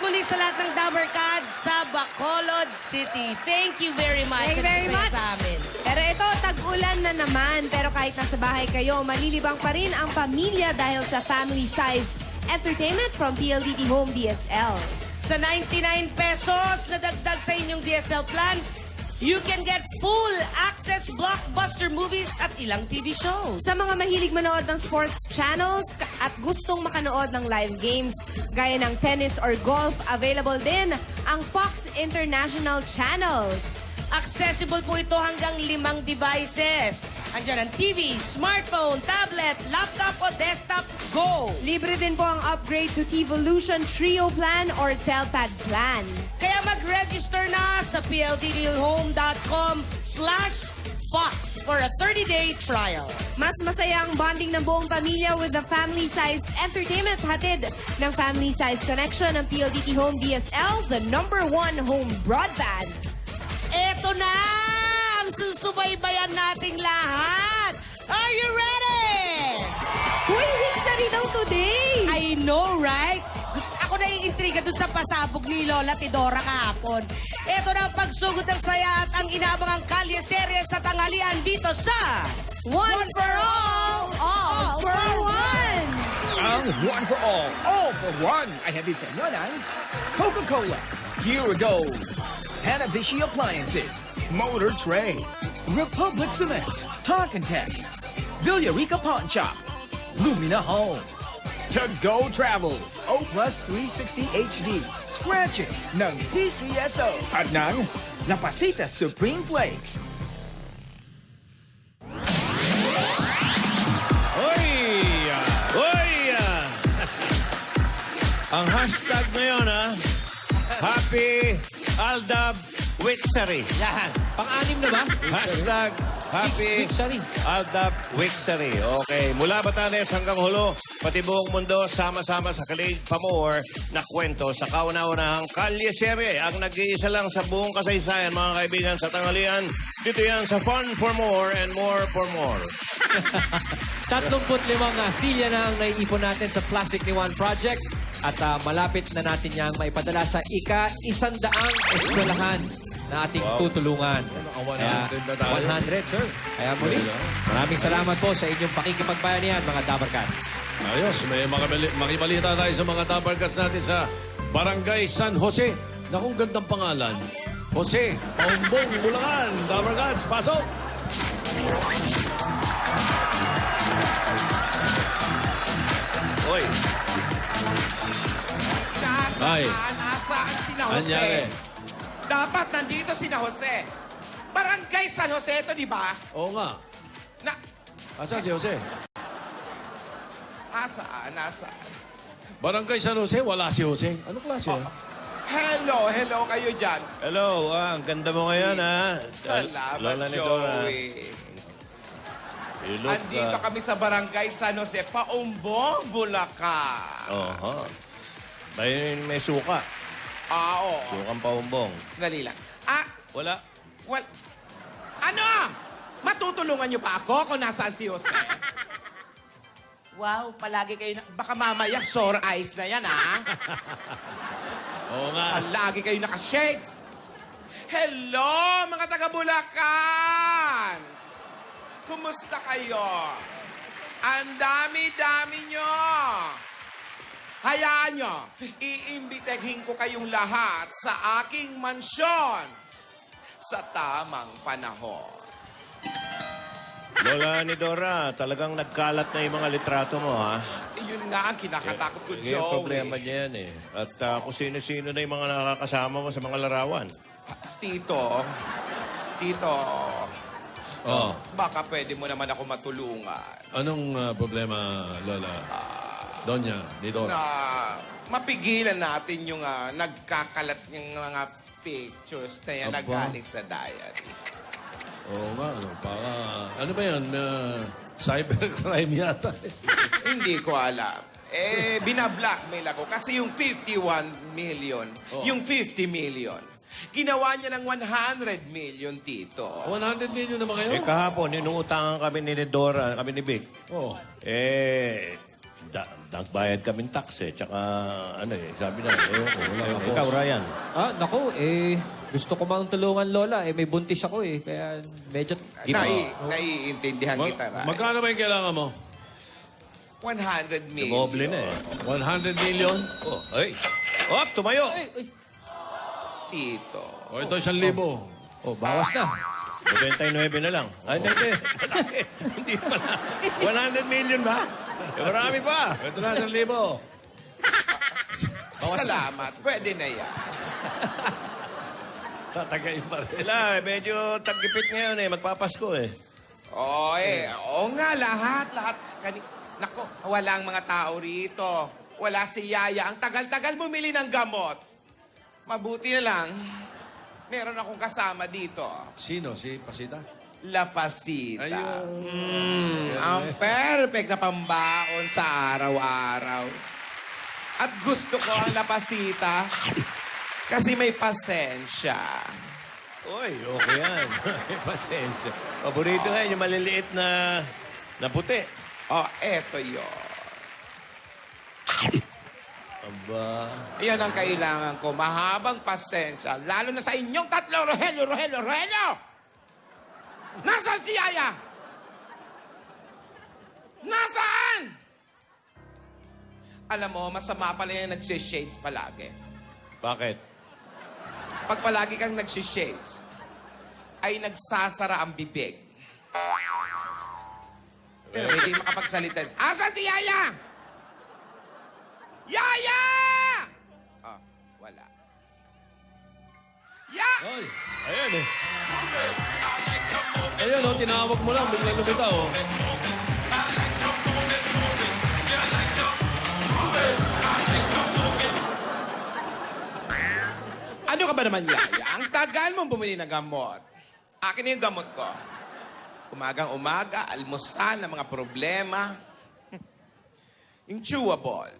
muli sa lahat ng Dabber Cats sa Bacolod City. Thank you very much. Thank you very much. Sa amin. Pero ito, tag-ulan na naman. Pero kahit nasa bahay kayo, malilibang pa rin ang pamilya dahil sa family-sized entertainment from PLDT Home DSL. Sa 99 pesos na dagdag sa inyong DSL plan, you can get full access blockbuster movies at ilang TV shows. Sa mga mahilig manood ng sports channels at gustong makanood ng live games gaya ng tennis or golf, available din ang Fox International Channels. Accessible po ito hanggang 5 devices. Andiyan ang TV, smartphone, tablet, laptop o desktop, go! Libre din po ang upgrade to T-Volution Trio Plan or Telpad Plan. Kaya mag-register na sa pldthome.com/Fox for a 30-day trial. Mas masaya ang bonding ng buong pamilya with the family-sized entertainment hatid ng family-sized connection ng PLDT Home DSL, the #1 home broadband. Eto na ang susubaybayan nating lahat. Are you ready? Uy, Wixari daw today! I know, right? Gusto ako naiintriga dun sa pasabog ni Lola Tidora kahapon. Eto na ang pagsugod ng saya at ang inaabangang kalye serye sa tanghalian dito sa One for all for one! Ang one for all for one. Ay hatid sa inyo ng Coca-Cola, Hero, Hanabishi Appliances, Motor Trade, Republic Cement, Talk and Text, Villarica Pawn Shop, Lumina Homes, To Go Travel, O Plus 360 HD, Scratching ng DCSO at ng La Pasita Supreme Flakes. Ang hashtag ngayon, Happy Aldab Wixery. Yan. Pang-anim na ba? Hashtag Happy Wixery. Aldab Wixery. Okay. Mula Batanes hanggang Hulo, pati buong mundo, sama-sama sa Kalig Pamor na kwento sa kauna-unahang Kalye Serie. Ang nag-iisa lang sa buong kasaysayan, mga kaibigan, sa tanghalian. Dito yan sa Fun for More and More for More. 35 silya na ang naiipon natin sa Plastic ni Juan Project. At malapit na natin niyang maipadala sa ika-100 eskwelahan na ating tutulungan. Kaya, 100, sir. Kaya muli, maraming salamat po sa inyong pakikipagbayanihan, mga Dabber Cats. Ayos, may makibalita tayo sa mga Dabber Cats natin sa Barangay San Jose. Nakong gandang pangalan. Jose, Paumbong, Bulacan. Dabber Cats, pasok! Oy, Ay. Nasaan sina Jose? Anyari. Dapat nandito sina Jose. Barangay San Jose ito, di ba? Oo nga. Na, Asan si Jose? nasaan? Barangay San Jose, wala si Jose. Anong klase? Hello kayo dyan. hello. Ang ganda mo ngayon, ha? Salamat, Lola ni Dora. Joey. You look, Andito kami sa Barangay San Jose, Paumbong, Bulacan. Oho. May suka. Oo. Sukang paumbong. Dali lang. Wala. Well, ano? Matutulungan niyo pa ako kung nasaan si Jose? Wow, palagi kayo na... Baka mamaya sore eyes na yan, ha? Oo nga. Palagi kayo naka-shades. Hello, mga taga-Bulacan! Kumusta kayo? Ang dami-dami nyo! Hayaan nyo, iimbitahin ko kayong lahat sa aking mansyon sa tamang panahon. Lola ni Dora, talagang nagkalat na yung mga litrato mo, ha? Yun nga ang kinakatakot ko, Yung Joey. problema niya yan, eh. At kung sino-sino na yung mga nakakasama mo sa mga larawan. Tito, Oh. baka pwede mo naman ako matulungan. Anong problema, Lola? Donya, ni Dora. Na mapigilan natin yung nagkakalat yung mga pictures na yan na Aba. galing sa diary. Oo nga, ano ba yan? Cybercrime yata. Hindi ko alam. Binablockmail ako kasi yung 51 million, yung 50 million, ginawa niya ng 100 million, Tito. 100 million naman kayo? Kahapon, inuutangan kami ni Dora, kami ni Vic. Oh. Nagbayad kaming tax eh. Tsaka, ano eh, sabi na, ikaw, Ryan. Naku, gusto ko mang tulungan, Lola. May buntis ako kaya medyo... Naiintindihan kita, Ray. Magkano ba yung kailangan mo? 100 million. Moble na eh. 100 million? Oh, ay. Oh, tumayo! Tito. O ito 1,000. Bawas na. 99 na lang. Ay, hindi. Hindi pala. 100 million ba? Marami pa. Ito na 1,000. Salamat. Pwede na yan. Tatagayin pa rin. Wala, medyo tagipit ngayon Magpapasko Oo nga, lahat. Nako, walang mga tao rito. Wala si Yaya. Ang tagal-tagal bumili ng gamot. Mabuti na lang, meron akong kasama dito. Sino? Si Pasita? La Pasita. Ayun. Ang perfect na pambaon sa araw-araw. At gusto ko ang La Pasita kasi may pasensya. Uy, okay yan. Pasensya. Paborito nga yung maliliit na puti. Eto yun. Aba. Yan ang kailangan ko. Mahabang pasensya. Lalo na sa inyong tatlo. Rogelio! Nasaan si Yaya? Nasaan? Alam mo, masama pala yung nagsishades palagi. Bakit? Pag palagi kang nagsishades, ay nagsasara ang bibig. Pero hindi makapagsalita. Asan si Yaya? Yaya! Wala. Ay, ayan Ayan tinawag mo lang. Biglang lumitaw Ano ka ba naman, Yaya? Ang tagal mong bumili ng gamot. Akin na yung gamot ko. Umagang-umaga, almusal ng mga problema. Yung chewable.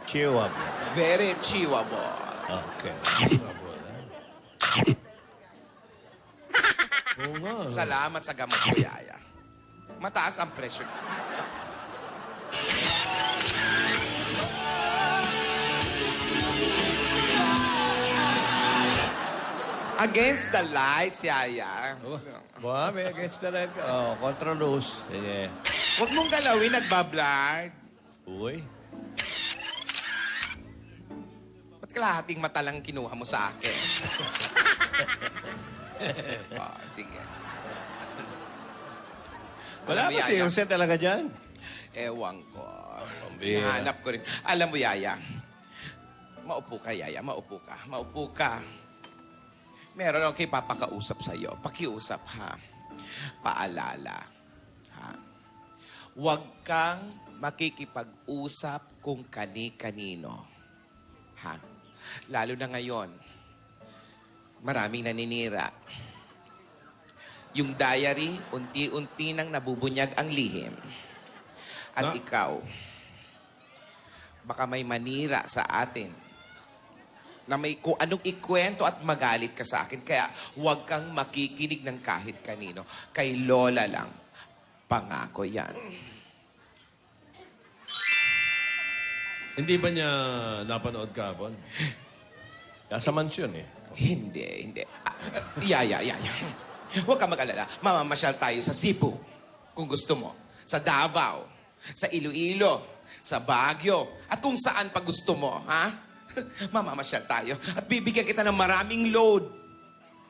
Chewable. Very chewable. Okay. Oo nga. Salamat sa gamot ko, Yaya. Mataas ang presyo. Against the lights, Yaya. Ba, may against the light ka. Contra loose. Sige. Huwag mong galawin, nagbablard. Uy. Ba't kalahating mata lang kinuha mo sa akin? Sige. Wala Alam mo, ba si Yaya? Jose talaga dyan? Ewan ko. Pambira. Nahanap ko rin. Alam mo, Yaya, maupo ka, Yaya. Maupo ka. Maupo ka. Meron akong ipapakausap sa'yo. Pakiusap, ha? Paalala. Ha? Huwag kang makikipag-usap kung kani-kanino. Ha? Lalo na ngayon, maraming naninira. Yung diary, unti-unti nang nabubunyag ang lihim. At ikaw, baka may manira sa atin na may kung anong ikwento at magalit ka sa akin. Kaya huwag kang makikinig ng kahit kanino. Kay Lola lang. Pangako yan. Hindi ba niya napanood kahapon? Nasa mansyon Hindi. Yaya. Huwag kang mag-alala. Mamamasyal tayo sa Cebu. Kung gusto mo. Sa Davao. Sa Iloilo. Sa Baguio. At kung saan pa gusto mo, ha? Mamamasyal tayo. At bibigyan kita ng maraming load.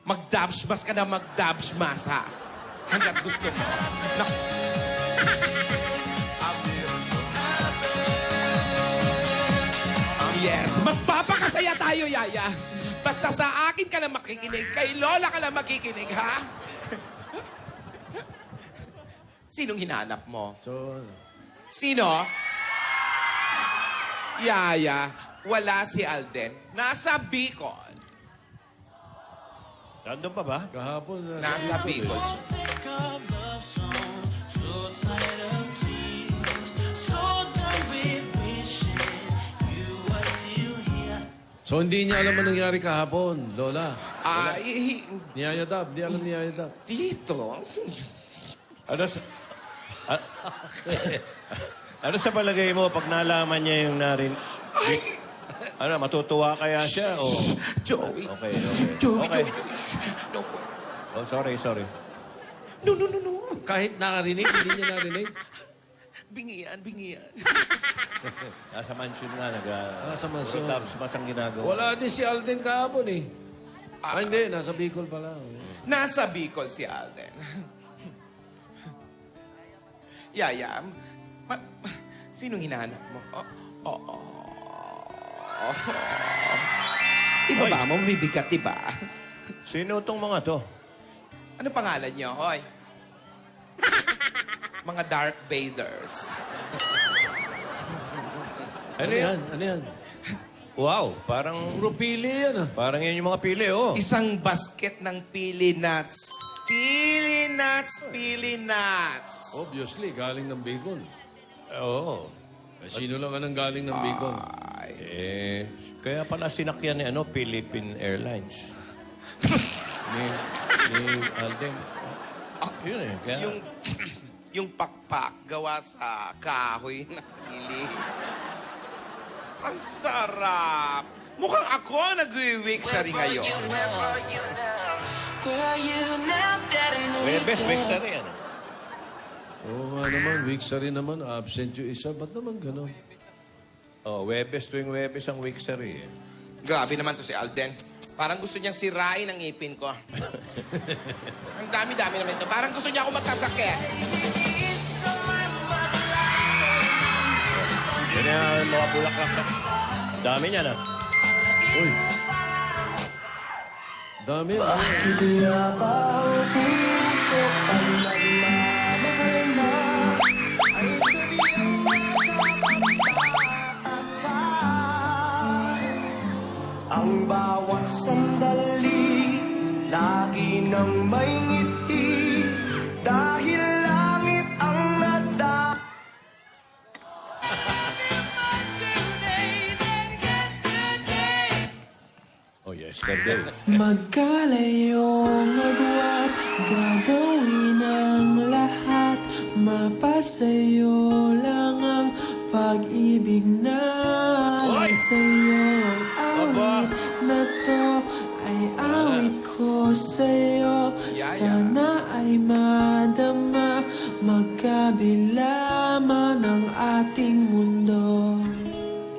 Mag-dabsmas ka na mag-dabsmas, ha? Hanggat gusto mo. Yes, magpapakasaya tayo, Yaya. Basta sa akin ka lang makikinig, kay Lola ka lang makikinig, ha? Sinong hinanap mo? Sino? Yaya, wala si Alden. Nasa Bicol. Nandun pa ba? Kahapon. Nasa Bicol. So, hindi niya alam ang nangyari kahapon, Lola. Niyayadab. Di alam niyayadab. Dito? Ano sa... Ano sa palagay mo pag nalaman niya yung ano, matutuwa kaya siya? O... Joey. Okay. Joey, Okay. Joey. No po. Oh, sorry. No. Kahit nakarinig, hindi niya narinig. Bingian. Nasa mansion nga, Nasa mansion. Tapos masang ginagawa. Wala din si Alden kahapon eh. Hindi. Nasa Bicol pala. Nasa Bicol si Alden. Yaya, sinong hinahanap mo? Ibaba mo, mabibigat, diba? Sino tong mga to? Ano pangalan niyo, hoy? Mga Dark Bathers. Ano yan? Wow, parang... Puro pili yan ah. Parang yan yung mga pili, oh. Isang basket ng pili nuts. Pili nuts. Obviously, galing ng Bicol. Oo. Eh, sino lang anong galing ng Bicol? Kaya pala sinakyan ni Philippine Airlines. ni Alden. Yun eh. Kaya... Yung pakpak gawa sa kahoy na pili. Ang sarap. Mukhang ako nag-wiwiksari ngayon. Webes, Wixari yan. Oo nga naman, Wixari naman. Absent yung isa. Ba't naman gano'n? Oh, Webes tuwing Webes ang Wixari eh. Grabe naman to si Alden. Parang gusto niyang sirain ang ngipin ko. Ang dami-dami naman ito. Parang gusto niya ako magkasakit. Yan yan, mga bulaklak. Dami niya na. Uy. Dami. Ang bawat sandali, lagi nang may ngiti, dahil langit ang nada. Oh, yesterday. Magkalayong agwat, gagawin ang lahat, mapasayo lang ang pag-ibig na sa'yo. Ang awit na to ay awit ko sa'yo. Sana ay madama, magkabila man ang ating mundo.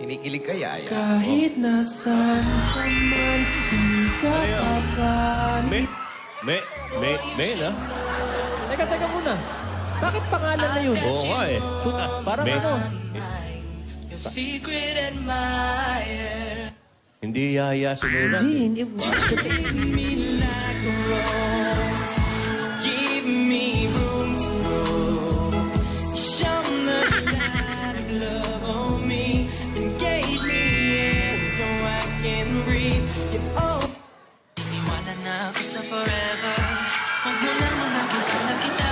Kinikilig ka, Yaya. Kahit nasan ka man, hindi ka papalit. May na? Teka muna. Bakit pangalan na yun? Oo nga eh. Parang May- ano? Secret admirer. Hindi Yaya sinulat. Hindi. Give me room to grow. Shone the light of love on me and gave me air so I can breathe. Iniwanan na ako sa forever. Huwag mo lang nakita na kita.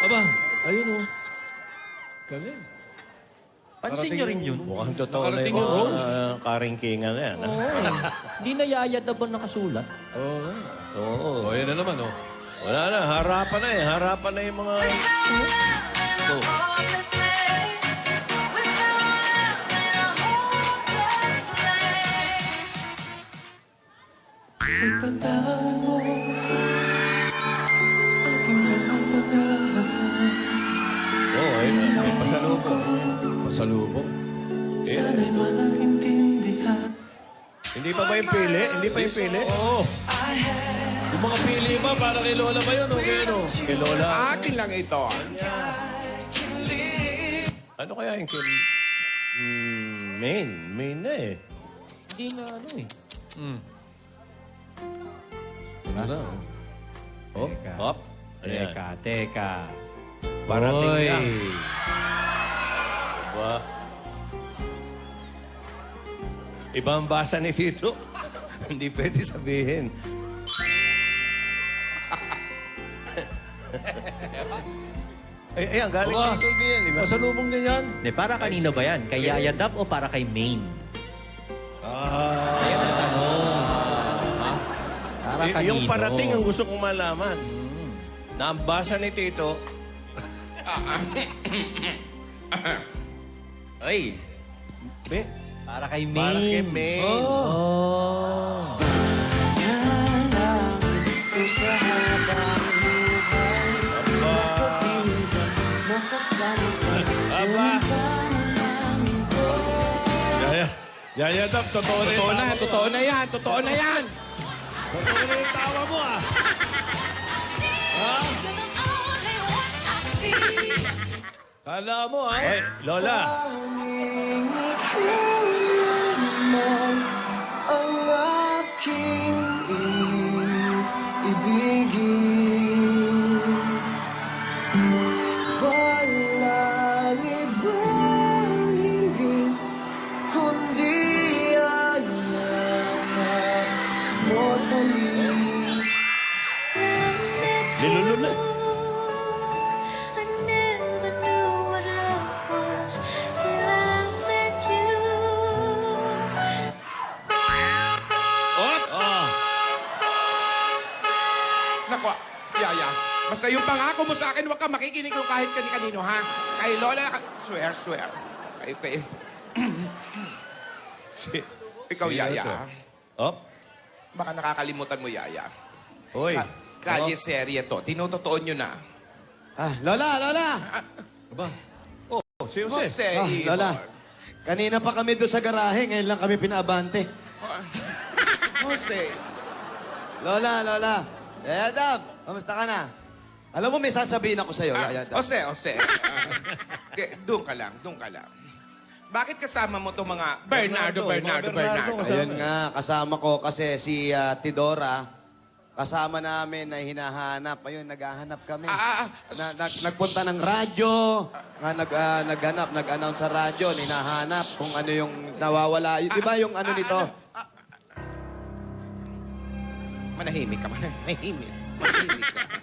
Aba, ayun oh. Galing. Pansin niyo rin yun. Mukhang totoo na Nakarating yung yung mga karingkingan na yan. ah. Hindi na yayad na ba nakasulat? Oo nga. Oo. Oh, yan na naman oh. Wala na, harapan na eh. Harapan na yung mga... Oh. Pagpatawad mo, aking mga pag-asa. Oo, ayun. May pasalubong. Pasalubong. Sana'y maintindihan. Hindi pa ba yung pili? Hindi pa yung pili? Oo. Yung mga pili ba, para kay Lola ba yun o kay ano? Kay Lola. Akin lang ito. Ano kaya yung kay... Main na eh. Hindi na ano eh. Ano na? Oh. Hop. Ayan. Teka. Parating Oy. na. Diba? Iba ang basa ni Tito. Hindi pwede sabihin. Ayan, galing Aba. dito din yan, di ba? Pasalubong din yan. Hindi, para kanino ba yan? Kay Yaya Dab o para kay Maine? Ayan ang tanong. Para kanino? Yung parating ang gusto kong malaman. Na ang basa ni Tito, Ay. Be, Para kay May. para kay May. Oh. Aba. Yaya Dab, totoo na Totoo yung na, tawa mo, totoo na yan, totoo na yan. Totoo na yung tawa mo, ah. Ha? Kala mo, ha? Ay, Lola. Ang aking ibigin. Walang ibang hindi, kundi ang mo talim. Nilulunod. I never knew what love was till I met you. Nako, Yaya. Basta yung pangako mo sa akin, huwag ka makikinig kung kahit kanino, ha? Kay Lola, swear. Kay... Ikaw, Sino Yaya. to? ha? Oh. Baka nakakalimutan mo, Yaya. Hoy. Kalye serye to. Tinutotoo nyo na. Lola! Aba. Oh, si Jose. Jose, Lola, kanina pa kami doon sa garahe, ngayon lang kami pinaabante. Jose. Lola! Yaya Dab, kamusta ka na? Alam mo, may sasabihin ako sa'yo, Yaya Dab. Jose. Doon ka lang. Bakit kasama mo itong mga Bernardo? Ayun nga, kasama ko kasi si Tidora, kasama namin na hinahanap. Ayun, naghahanap kami. Nagpunta ng radyo, nag-announce sa radyo, hinahanap kung ano yung nawawala. Di ba yung ano nito? Manahimik ka.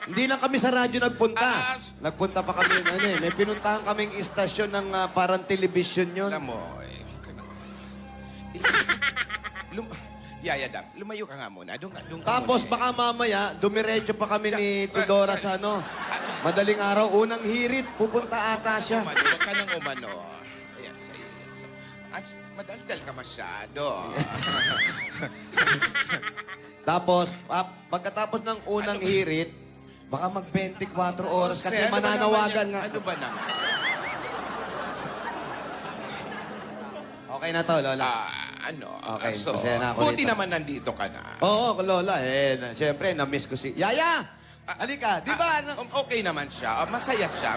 Hindi lang kami sa radyo nagpunta. Ah, Nagpunta pa kami, may pinuntahan kaming istasyon ng parang television yun. Alam mo, Yaya Dab, lumayo ka nga muna. Doon ka Tapos muna. baka mamaya, dumiretso pa kami ni Tudora sa madaling araw, unang hirit, pupunta ata siya. Huwag ka nang umano. Ayan, sa'yo. Madaldal ka masyado. Tapos, pagkatapos ng unang hirit, baka mag-24 oras kasi Jose, ano ba mananawagan naman yan? nga. Ano ba naman? Okay na to, Lola. Okay, masaya na ako Buti rito. naman nandito ka na. Oo, Lola. Siyempre, na-miss ko si... Yaya! Halika, di ba? Okay naman siya. Masaya siya.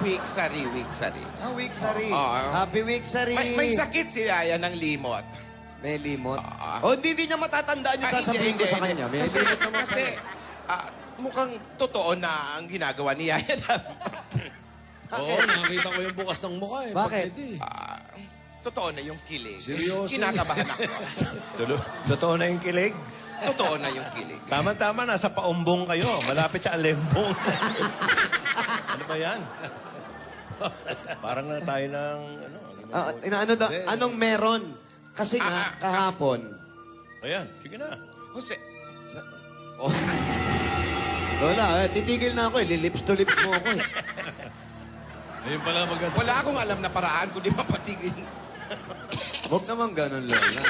Week sari. Week Sari. Oo. Happy Week Sari. May sakit si Yaya ng limot. May limot. Ah. Hindi niya matatandaan yung sasabihin ko sa kanya. May Kasi, limot naman kasi mukhang totoo na ang ginagawa ni Yaya. Oo, nakita ko yung bukas ng mukha, eh. Bakit? Pagkiti. Totoo na yung kilig. Seryoso? Kinakabahan ako. Totoo na yung kilig. Totoo na yung kilig. Tama-tama, nasa paumbong kayo. Malapit sa alembong. Ano ba yan? Parang na tayo ng... Anong meron? Kasi nga, kahapon, Ayan, sige na. Jose, Lola, titigil na ako eh. Lips to lips mo ako eh. Ayun pala maganda. wala akong alam na paraan kundi mapatigil. Huwag naman ganun, Lola.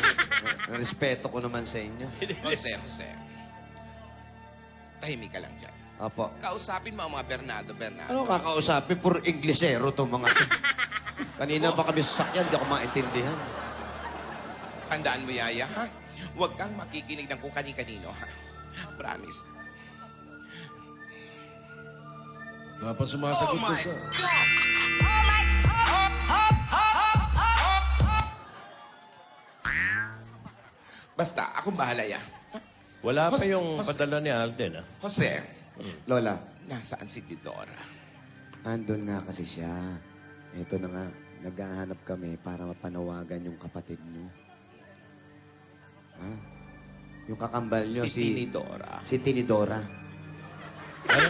Respeto ko naman sa inyo. Jose. Tahimik ka lang dyan. Apo. Kausapin mo ang mga Bernardo. Ano kakausapin? Puro Inglesero itong mga to. Kanina pa kami sasakyan, di ako maintindihan. Tandaan mo, Yaya, ha? Huwag kang makikinig ng kung kani-kanino, ha? Promise. Wala pa sumasagot Oh my sa... Basta, akong bahala, ya. Wala pa Jose, yung Jose. padala ni Alden, ah. Jose, Lola, nasaan si Tidora? andun nga kasi siya. Ito na nga, naghahanap kami para mapanawagan yung kapatid niyo. Ha? Yung kakambal niyo, Si Tinidora. Si Tinidora. Ano?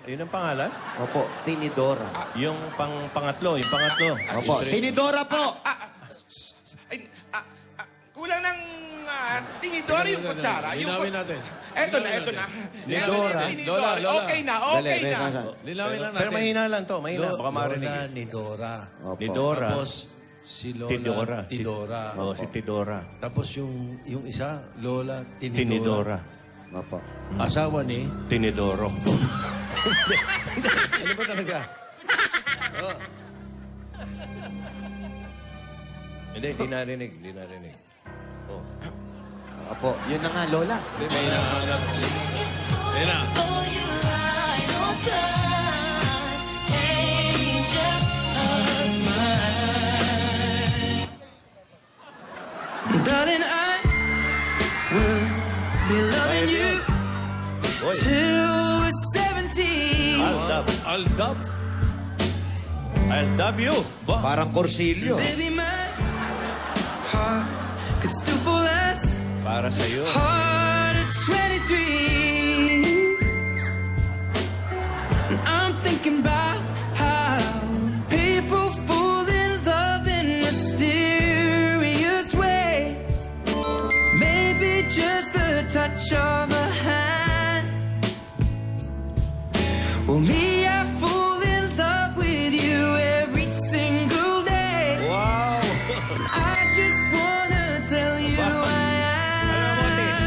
Yun ang pangalan? Opo, Tinidora. Yung pangatlo, yung pangatlo. Opo, Tinidora po! Kulang ng Tinidora yung kutsara. Linawin natin. Eto na. Ni Dora. Lola. Okay na. Dali, Sasa. Linawin lang natin. Pero mahina lang to. Mahina. Baka marinig. Lola ni Dora. Opo. Ni Dora. Tapos si Lola Tidora. Tidora. Oo, si Tidora. Tapos yung isa, Lola Tinidora. Tinidora. Opo. Asawa ni... Tinidoro. Ano ba talaga? Oh. Hindi narinig. Oh. Opo. Yun na nga, Lola. May hinahanap. Ayun na. For your right on time, angel of mine. Darling, I will be loving you Boy. till we're 70. Aldab. I'll dub you. Ba? Parang Corsilio. Baby, my heart could still fall as Para sa'yo. hard at 23. And I'm thinking about how people fall in love in mysterious ways. Maybe just the touch of a hand. Well, me, I fall in love with you every single day. Wow! I just wanna tell you I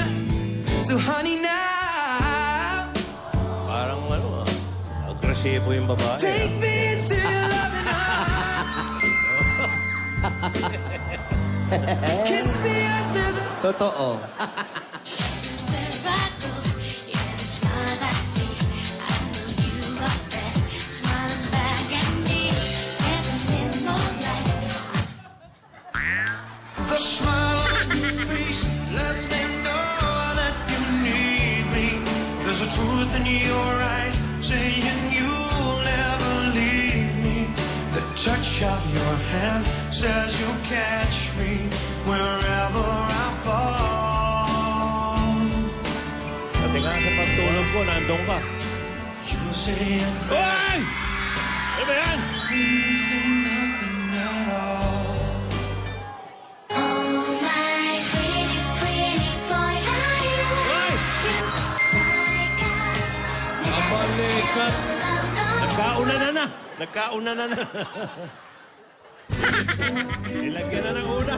am. So honey now, Parang agresibo yung babae. take me into your loving arms. Kiss me under the Totoo. Wherever I go, yeah, the smile I see, I know you are there, smiling back at me, dancing in the moonlight. The smile on your face lets me know that you need me. There's a truth in your eyes saying you'll never leave me. The touch of your hand says you'll catch me wherever I fall. Pati nga sa pagtulog ko, nandun ka. You say Hoy! Ano ba yan? you say nothing at all. Oh my pretty, pretty boy, how you Hoy! Balikan. Nagkauna na. Nilagyan na ng una.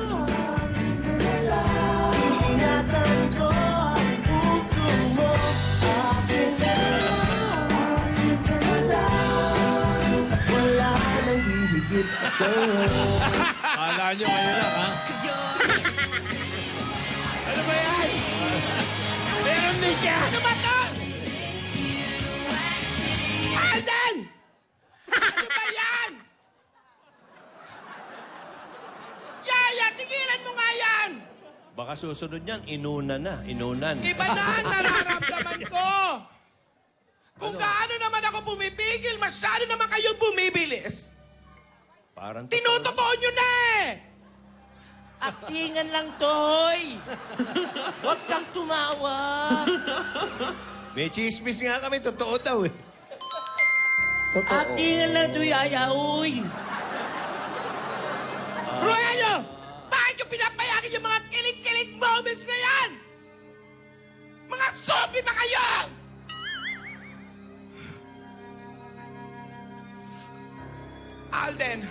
Kala nyo kayo lang, ha? Ano ba yan? Meron din siya! Ano ba to? Alden! Ano ba yan? Yaya, tigilan mo nga yan! Baka susunod yan, inunan. Iba na ang nararamdaman ko! Kung gaano naman ako pumipigil, masyado naman kayong bumibilis. Parang Tinutotoo nyo na eh! Aktingan lang, Toy! Huwag kang tumawa! May chismis nga kami, totoo daw eh. Totoo. Aktingan lang, Toy, ayaw! Royalo! Bakit yung pinapayagan yung mga kilig-kilig moments na yan? Mga zombie ba kayo? Alden,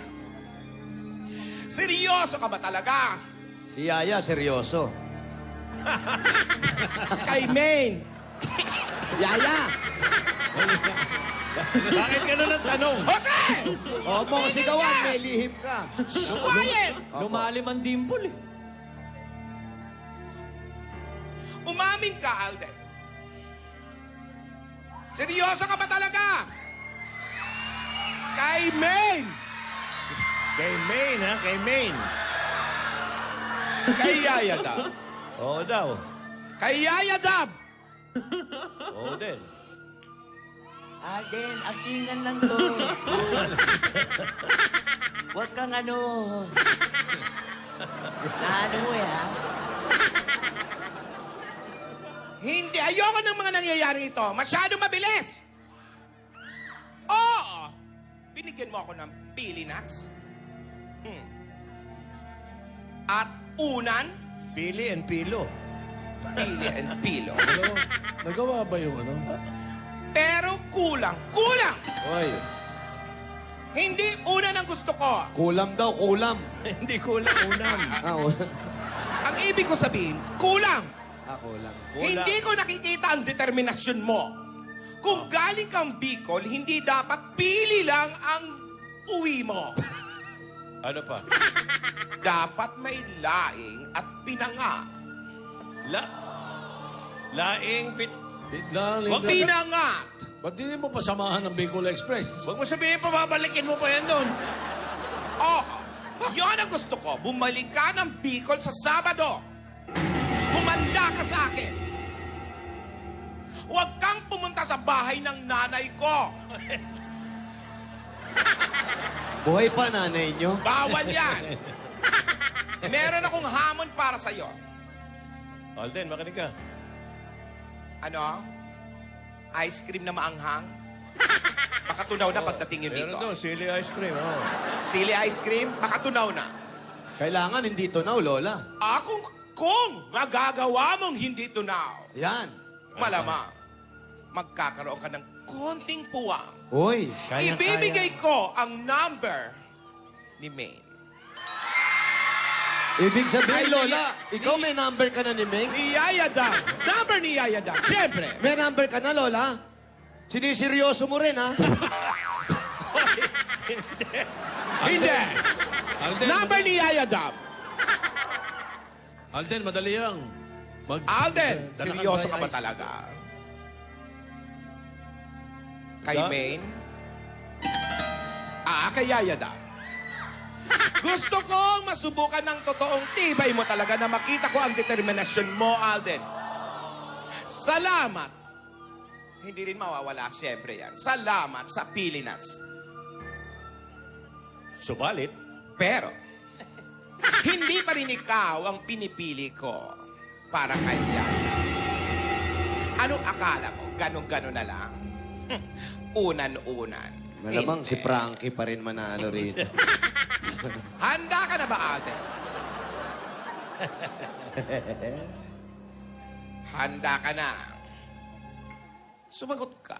seryoso ka ba talaga? Si Yaya, seryoso. Kay Maine, Yaya! Bakit ganun ang tanong? Jose! Huwag mo kasi gawan, may lihim ka. Quiet! Lumalim ang dimple eh. Umamin ka, Alden. Seryoso ka ba talaga? Kay Maine! Kay Maine, ha? Kay Maine. Kay Yaya Dab. Oo daw. Kay Yaya Dab. Oo din. Alden, aktingan lang to. Huwag kang ano. Ano mo yan? Hindi, ayoko ng mga nangyayari ito. Masyado mabilis. Oo. Binigyan mo ako ng pili nuts. At unan, Pili and pilo. pili and pilo. Nagawa ba yung ano? Pero kulang. Kulang! Oy, Hindi una ng gusto ko. kulam daw, kulam. Hindi kulang unang. Ang ibig ko sabihin, kulang. Kulam. Hindi ko nakikita ang determinasyon mo. Kung galing kang Bicol, hindi dapat pili lang ang uwi mo. Ano pa? Dapat may laing at pinanga. Laing Wag pinangat! Ba't hindi mo pasamahan ng Bicol Express? Huwag mo sabihin pa, babalikin mo pa yan doon. Oo, yon ang gusto ko. Bumalik ka ng Bicol sa Sabado. Humanda ka sa akin. Huwag kang pumunta sa bahay ng nanay ko. Buhay pa nanay nyo? Bawal yan. Meron akong hamon para sa'yo. Alden, makinig ka. Ano? Ice cream na maanghang? Makatunaw na pagdating yun Meron dito. doon, sili ice cream. Oh. Sili ice cream, makatunaw na. Kailangan hindi tunaw, Lola. Kung magagawa mong hindi tunaw, Yan. malamang magkakaroon ka ng konting puwang. Uy, Ibibigay ko ang number ni May. ibig sabihin, Ay, Lola, ikaw may number ka na ni Meng? Ni Yaya Dam. Number ni Yaya Dam. Siyempre. May number ka na, Lola? Siniseryoso mo rin, ha? Hindi. Alden, Number ni Yaya Dam. Alden, madali yan. Alden, Dala ka seryoso ba, ka ba Ice? talaga? Kay Da- Maine? Kay Yaya Dam. Gusto kong masubukan ng totoong tibay mo talaga na makita ko ang determinasyon mo, Alden. Salamat. Hindi rin mawawala, syempre yan. Salamat sa Pilinas. Subalit, Pero, hindi pa rin ikaw ang pinipili ko para kay Yaya. Anong akala mo? Ganon-ganon na lang? Unan-unan. Malamang si Hindi. Frankie pa rin manalo rito. Handa ka na ba, Alden? Handa ka na. Sumagot ka.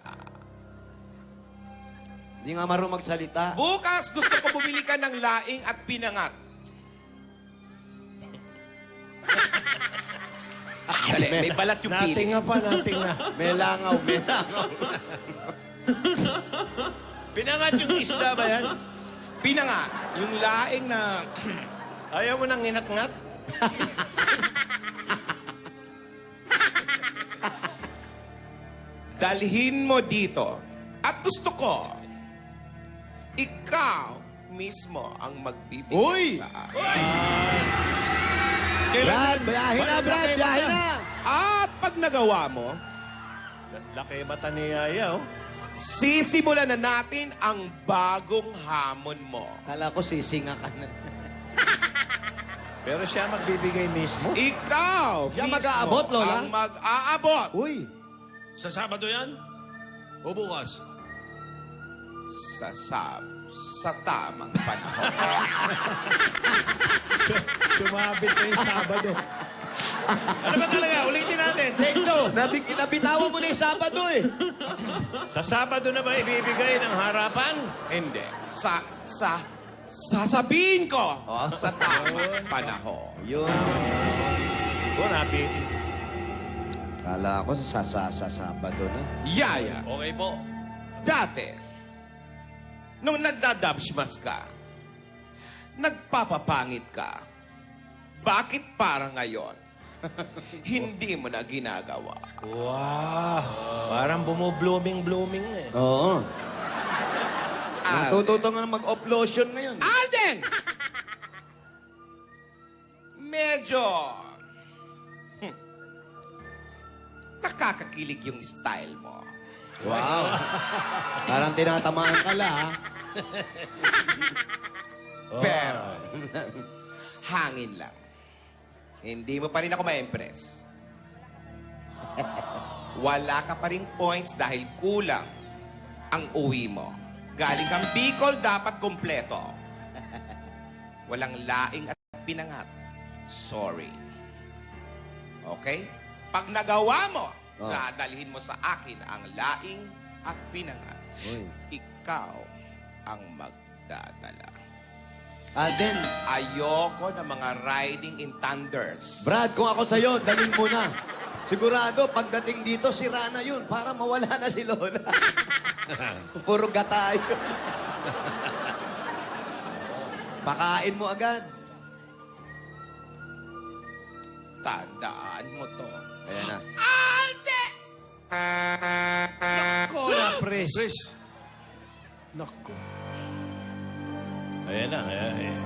Hindi nga marunong magsalita. Bukas gusto ko bumili ka ng laing at pinangat. Dali, may balat yung pili. nating nga pa, nating nga. May langaw, may langaw. Pinangat yung isda ba yan? Pinangat. Yung laing na... Ayaw mo nang inat-ngat? Dalhin mo dito. At gusto ko, ikaw mismo ang magbibigay Uy! sa akin. Brad, biyahe na, Brad, biyahe na! At pag nagawa mo, Laki mata ni Yaya, oh. sisimulan na natin ang bagong hamon mo. Kala ko sisinga ka na. Pero siya magbibigay mismo. Ikaw Siya mismo mag-aabot, Lola? ang mag-aabot. Uy, Sa Sabado yan? O bukas? Sa tamang panahon. Sumabit na yung Sabado. Ano ba talaga? Ulitin natin. Take two. nabitawan mo na yung Sabado eh. Sa Sabado na ba ibibigay ng harapan? Hindi. Sasabihin ko sa tamang panahon. Yun. Kung nabitin. Kala ko sa Sabado na. Yaya, Okay po. dati, nung nagdadabsmas ka, nagpapapangit ka, bakit para ngayon, hindi mo na ginagawa? Wow. Parang bumublooming-blooming na eh. Oo. Al- Natututo nga mag-off-lotion ngayon. Alden! Medyo... nakakakilig yung style mo. Wow. Parang tinatamaan ka la, ha? Pero, hangin lang. Hindi mo pa rin ako ma-impress. Wala ka pa rin points dahil kulang ang uwi mo. Galing kang Bicol, dapat kompleto. Walang laing at pinangat. Sorry. Okay? Pag nagawa mo Oh. Dadalhin mo sa akin ang laing at pinangat. Uy. Ikaw ang magdadala. Alden, Ayoko ng mga riding in thunders. Brad, kung ako sa'yo, dalhin mo na. Sigurado, pagdating dito, sira na yun para mawala na si Lola. Puro gatayo. Pakain mo agad. Tandaan mo to. Ayan na. Nako na, Pres. Chris. Nako. Ayan na. Ayan.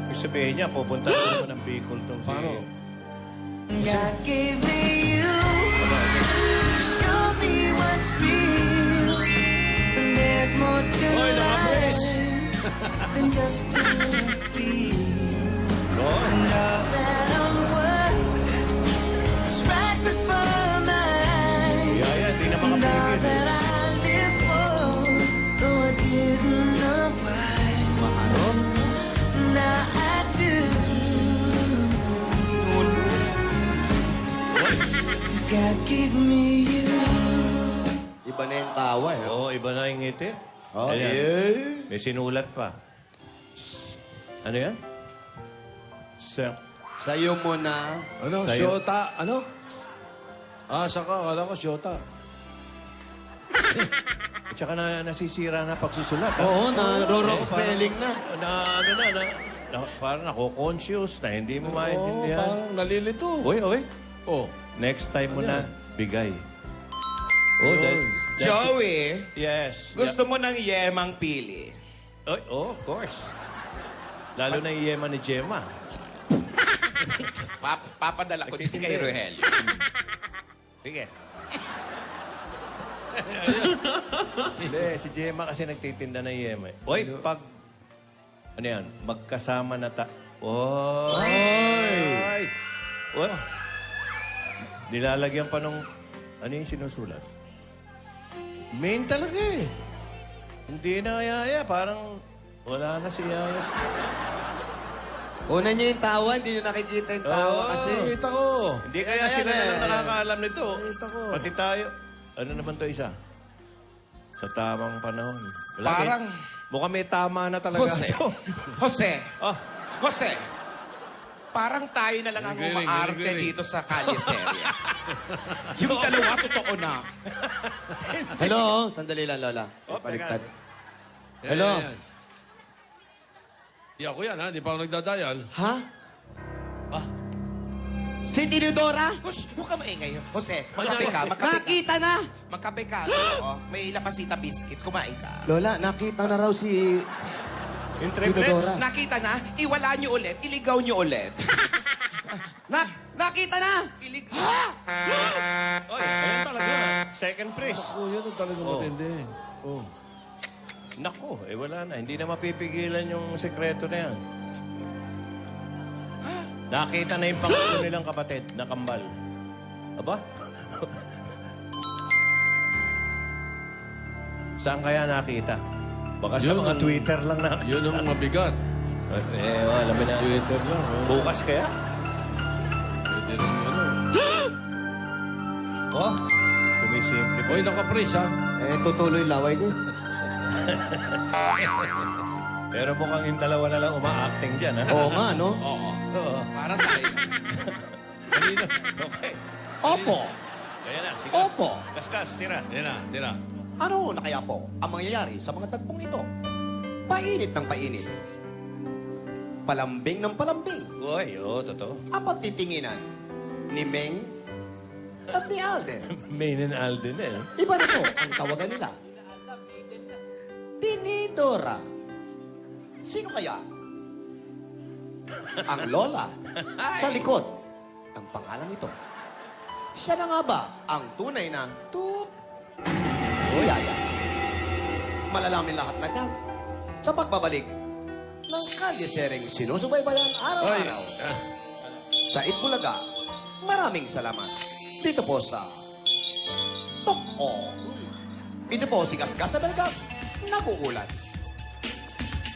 Ibig sabihin niya, pupunta ko ng Bicol tong si... Paano? God gave me you to show me what's real. And there's more to Hoy, naka-Pres. life than just to feel. Oh, And all that I'm worth is right before my eyes. Yaya, di na And all makapigil. that I live for, though I didn't know why. Now I do. 'Cause God gave me you. Iba na yung tawa eh. Oo, iba na yung ngiti. Oh, Ayan. yeah. May sinulat pa. Ano yan? Sir. Sa'yo mo na. Ano? Sa'yo. Shota? Ano? Saka. Kala ko Shota. At saka nasisira na pagsusulat. ha? Oo, na-rock Eh, spelling na. Parang ako-conscious na hindi mo Oo, maintindihan. parang nalilito. Oy. Oh. Next time mo Ano na, yan? bigay. Oh, Yun. Joey, Yes. gusto mo ng yemang pili. Of course. Lalo na yung yema ni Gemma. Papadala ko din kay Rogelio. Sige. Hindi, si Gemma kasi nagtitinda ng yema. Oy, pag... Ano yan? Magkasama na Oy! Oy! Nilalagyan pa nung... Ano yung sinusulat? Main talaga eh. Hindi na Yaya. Parang wala na si Yaya. Una niya yung tawa, hindi niyo nakikita yung tawa kasi. Kita ko. Hindi kaya Ayan, sila ayan, na lang ayan. nakakaalam nito. Kita ko. Pati tayo. Ano naman to isa? Sa tamang panahon. Wala, Parang... mukhang may tama na talaga. Jose. Ah, Jose. Parang tayo na lang ang Galing, umaarte galing. dito sa Kalye Seria. Yung dalawa, totoo na. Hello? Sandali lang, Lola. Oh, Baliktad. Yan, Hello? yan. Di ako yan, ha? Di pa ako nagdadial. Ha? Ah, Si Tinidora? Huwag ka maingay. Jose, magkape ka. Nakita na! Magkape ka. Oo, may lapasita biscuits. Kumain ka. Lola, nakita na raw si... yung triplets. Nakita na, iwala nyo ulit, iligaw nyo ulit. Nakita na! Ha? Oy, ayan talaga. Second prize. oh, yun ang talagang matindi. Oh. Nako, wala na. Hindi na mapipigilan yung sekreto na yan. Nakita na yung pangulo nilang kapatid na kambal. Aba? Saan kaya nakita? Baka sa Yun mga ang- Twitter lang nakita. Yun ang mabigat. Alam mo na. Twitter lang. Bukas kaya? Pwede rin ano. Oh, sumisimple pa. Hoy, naka-praise, ha? Tutuloy laway ko. Pero mukhang yung dalawa na lang uma-acting dyan, ha? Oo nga, no? Oo. Oo. Parang tayo. Kanino? Okay. Opo. Kaya na, sige. Opo. Kaskas, tira. Tira, tira. Ano na kaya po ang mangyayari sa mga tagpong ito? Painit ng painit. Palambing ng palambing. Uy, oo, totoo. Ang pagtitinginan ni Meng at ni Alden. Main and Alden, eh. Iba na po ang tawagan nila. Tinidora. Sino kaya? Ang lola sa likod ng pangalan ito. Siya na nga ba ang tunay na tut o yaya? Malalamin lahat na yan sa pagbabalik ng Kalye Sereng sinusubaybayan araw-araw. Sa Itbulaga, maraming salamat. Dito po sa Tok-O. Ito po si Gasgas sa Belgas, nag-uulat.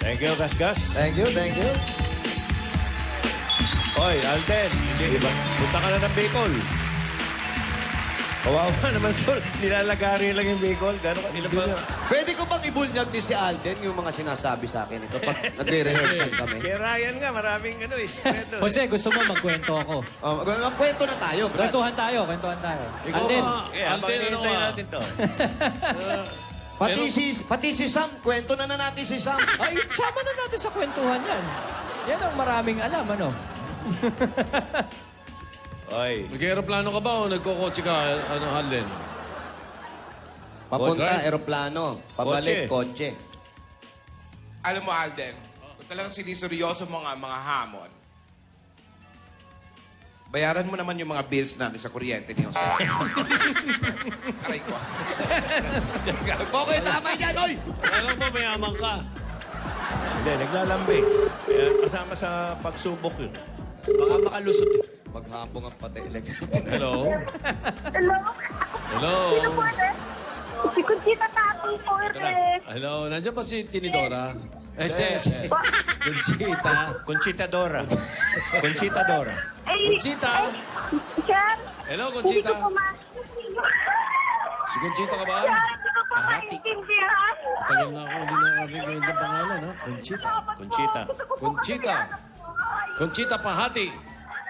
Thank you, Kaskas. Thank you, thank you. Oy, Alden, hindi ba? Punta ka na ng Bicol. Kawawa naman, Sol. Nilalagari lang yung Bicol. Gano'n kanila ba? Pwede ko bang ibunyag din si Alden yung mga sinasabi sa akin ito pag nagre-rehearsal kami? Kay Ryan nga, maraming iskreto. Jose, gusto mo magkwento ako? Magkwento na tayo, Brad. Kwentuhan tayo. Ikaw Alden. ba? Okay, habang Alden, ano hinihintay ka? natin to. Pati si Sam, kwento na natin si Sam. Ay, sama na natin sa kwentuhan yan. Yan ang maraming alam, ano? Oy. Nag-aeroplano ka ba o nagkokotse ka, Alden? Papunta, Drive? eroplano. Pabalik, kotse. Alam mo, Alden, kung talagang siniseryoso mo nga mga hamon, bayaran mo naman yung mga bills namin sa kuryente ni Jose. Aray ko. Okay, tama yan, oy! Alam mo, mayaman ka. Hindi, naglalambing. Kaya kasama sa pagsubok yun. Baka makalusot. Maghapong ang pati electric. Hello? Hello? Hello? Sino po ito? Si Conchita Tato po ito eh. Hello? Nandiyan ba si Tinidora? Conchita. Conchita Dora. Conchita Dora. Ay, Conchita? Sir? Hello, Hindi Conchita? ko po Si Conchita ka ba? Sir, hindi ko po maintindihan. Tagal na ako, hindi nakarinig ng pangalan, ha? Conchita. Conchita. Conchita. Conchita Pahati.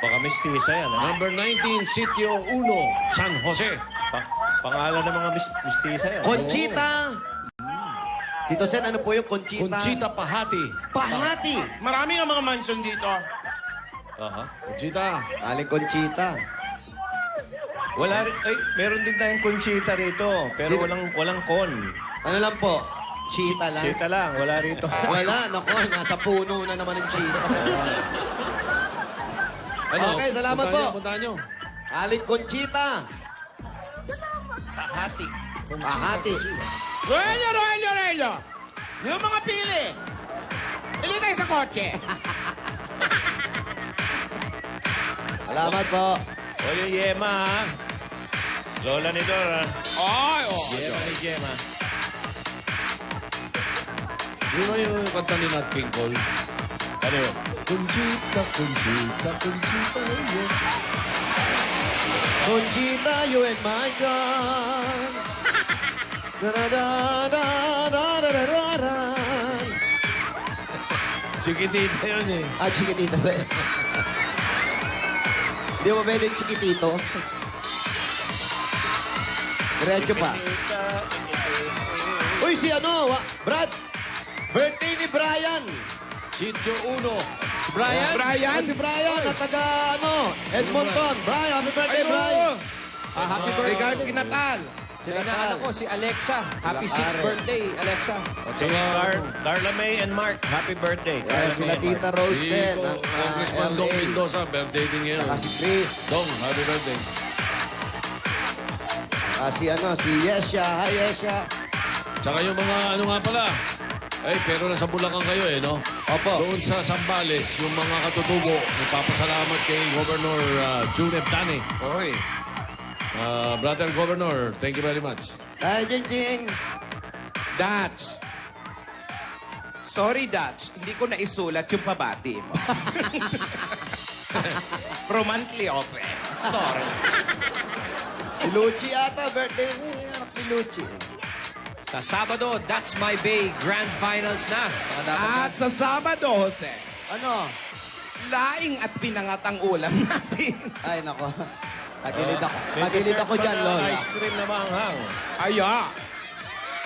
Baka mistisa yan, ha? Number 19, Sitio 1, San Jose. Pangalan ng mga mistisa yan. Conchita! Tito Sen, ano po yung Conchita? Conchita Pahati. Pahati! Marami nga mga mansion dito. Aha. Conchita. Aling Conchita. Wala rin, ay, meron din tayong Conchita rito. Pero walang con. Ano lang po? Cheetah lang? Chita lang, wala rito. Wala, nako, nasa puno na naman ang cheetah. Okay, salamat po. Puntahan nyo. Aling Conchita. Hati. Pahati. Roelio! Yung mga pili. Pili kayo sa kotse. Salamat po. O yung Yema, ha? Lola ni Dora. Ay, Yema ni Yema. Di ba yung kanta ni Nat King Cole? Ano yun? Conchita, Conchita, Conchita, yeah. Conchita, you and my God. Da-da-da-da-da-da-da-da. Chiquitita yun eh. Chiquitito ba? Hindi mo pwedeng chiquitito. Diretso pa. Uy, si ano? Brad! Birthday ni Brian! Sitio 1. Si Brian? Brian? Si Brian, at taga, Edmonton. Brian, happy birthday, Brian! Happy birthday. Regards kay Natal. Si Sa inaanak ko, si Alexa. Happy Sila 6th pare. birthday, Alexa. Okay, Carla May and Mark, happy birthday. Ayan, sila Tita Rose Si din, ng Congressman Dong LA. Mendoza, birthday din ngayon. Saka si Chris. Dong, happy birthday. Si Yesha. Hi, Yesha. Tsaka yung mga ano nga pala. Ay, pero nasa Bulacan kayo eh, no? Opo. Doon sa Zambales, yung mga katutubo, nagpapasalamat kay Governor June Ebtane. Oy. Brother Governor, thank you very much. Hi, Jingjing. Dutch. Sorry, Dutch. Hindi ko naisulat yung pabati mo. Roman Cleope. Sorry. Si Lucci ata, birthday ni anak ni Lucci. Sa Sabado, That's My Bay Grand Finals na. Mga dapat At sa Sabado, Jose, Ano? laing at pinangat ang ulam natin. Ay, nako. Tagilid ako. May Tagilid dessert ako pa dyan, na Lola. Ice cream na maanghang. Aya.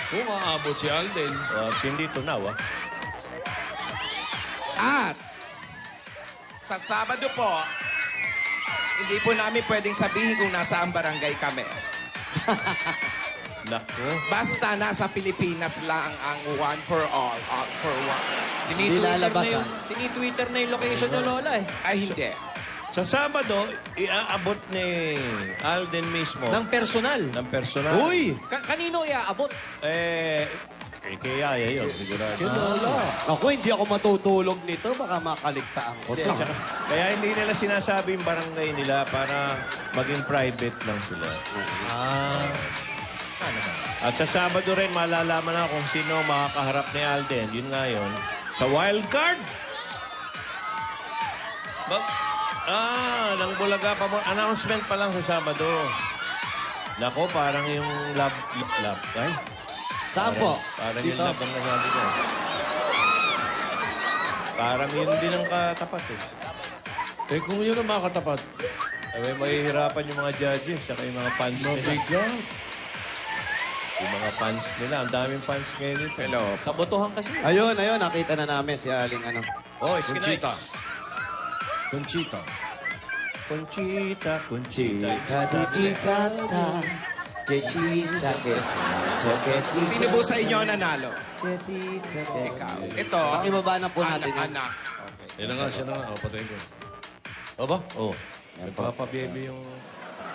Kung aabot si Alden. Hindi tunaw, ah. At sa Sabado po, hindi po namin pwedeng sabihin kung nasaan barangay kami. Naku. Basta nasa Pilipinas lang ang one for all for one. Tinitwitter na yung location ng Lola eh. Ay, hindi. Sa Sabado, iaabot ni Alden mismo Ng personal. ng personal. Uy! Kanino iaabot? Kay Yaya yun, sigurado. Ako, hindi ako matutulog nito. Baka makaligtaan ko. Hindi, tsaka, kaya hindi nila sinasabi yung barangay nila para maging private lang sila. At sa Sabado rin, malalaman na kung sino makakaharap ni Alden. Yun nga yun. Sa wild card. Ng Bulaga pa mo. Announcement pa lang sa Sabado. Nako, parang yung love. Ay? Saan po? Parang yung Dito. love ang nasabi ko. Parang yun din ang katapat eh. Eh, kung yun ang makatapat, Ay, mahihirapan yung mga judges, saka yung mga fans nila. mabigat. Yung mga fans nila, ang daming fans ngayon dito. Hello. Sabotohan kasi. Ayun, nakita na namin si Aling ano. Oh, Conchita. Skinites. Conchita. Conchita, Conchita. Chikata, kechita, kechita. Sino po sa inyo ang nanalo? Kechita, Ikaw. Ito. Pakibaba na po natin yan. Anak. Okay. Yan na nga, siya na nga. O, patayin ko. O ba? Oh. Nagpapabebe yung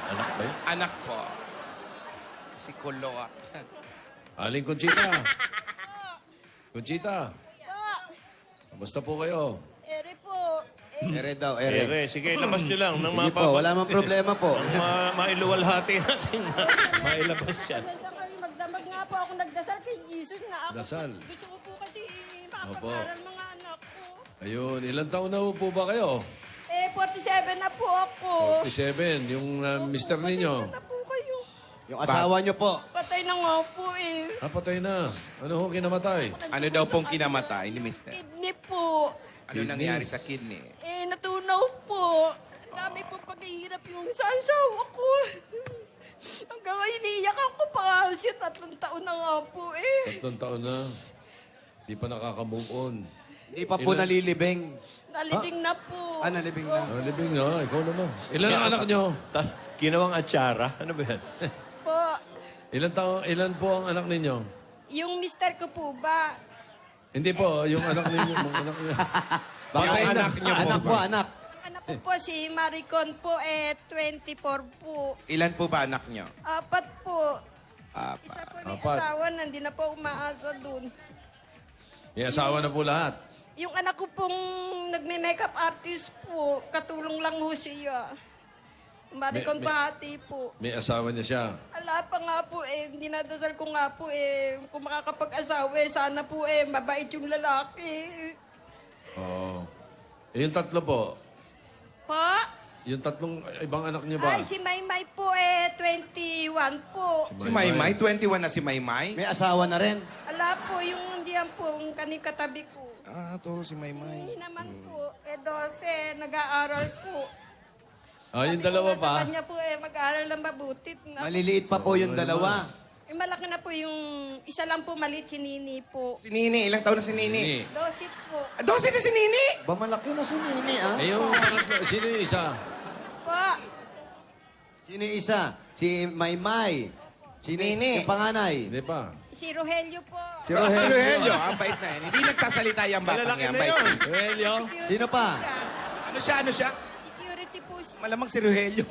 anak ba yun? Anak po. Si Kulot. Aling Conchita. Conchita. Kamusta po kayo? Ere po. Ere daw, Ere, ere. sige, labas nyo lang. Nang Sige po, wala mang problema po. mailuwalhati natin. Mailabas yan. Minsan kami magdamag nga po ako nagdasal kay Jesus na ako. Dasal. Gusto ko po kasi makapag-aral mga anak ko. Ayun, ilang taon na po ba kayo? 47 na po ako. 47, yung mister ninyo. Pasensya na po kayo. Yung asawa niyo po. Patay na nga po eh. Patay na. Ano ho kinamatay? Ano daw pong kinamatay ni Mister? Kidney po. Ano nangyari sa kidney? Natunaw po. Ang dami pong paghihirap yung sa asawa ko. Hanggang ngayon, iiyak ako pa kasi 3 taon na nga po eh. 3 taon na. Di pa nakaka-move on. Hindi pa po nalilibing. Nalibing na po. Nalibing na. Libing na, ikaw naman. Ilan ang anak nyo? Ginawang atsara. Ano ba yan? Po. Ilan po ang anak ninyo? Yung mister ko po ba? Hindi po, yung anak ninyo. Yung anak niyo. Baka Yung anak niyo po anak ba? po, anak. Ang anak ko po si Maricon po 24 po. Ilan po ba anak niyo? 4 po. Apat. Isa po may 4. asawa na hindi na po umaasa dun. May asawa na po lahat. Yung anak ko pong nagme-makeup artist po, katulong lang ho siya. Maricon May- Bahati po. May asawa niya siya. Ala pa nga po dinadasal ko nga po kung makakapag-asawa sana po mabait yung lalaki. Oo. Yung tatlo po. Pa? Yung tatlong ibang anak niya ba? Ay, si Maymay po 21 po. Si Maymay? 21 na si Maymay? May asawa na rin. Ala po, yung diyan po, yung kanikatabi ko. To si Maymay. Hindi naman po, 12, nag-aaral po. Yung dalawa Sabi ko nga pa. Sa kanya po mag-aaral lang mabuti. Maliliit pa po yung dalawa. Malaki na po yung, isa lang po maliit si Nini po. Si Nini, ilang taon na si Nini? 12 po. 12 na si Nini! Ba, malaki na si Nini, ah. Yung pangatlo, sino yung isa? Pa, Sino yung isa? Si Maymay. Si Nini. Yung panganay. Hindi pa. si Rogelio po. Si Si Rogelio. Rogelio, ang bait na yan. Hindi nagsasalita yung batang Malalaki yan. na Bait. yun. Rogelio? Sino pa? Ano siya? Security po siya. Malamang si Rogelio.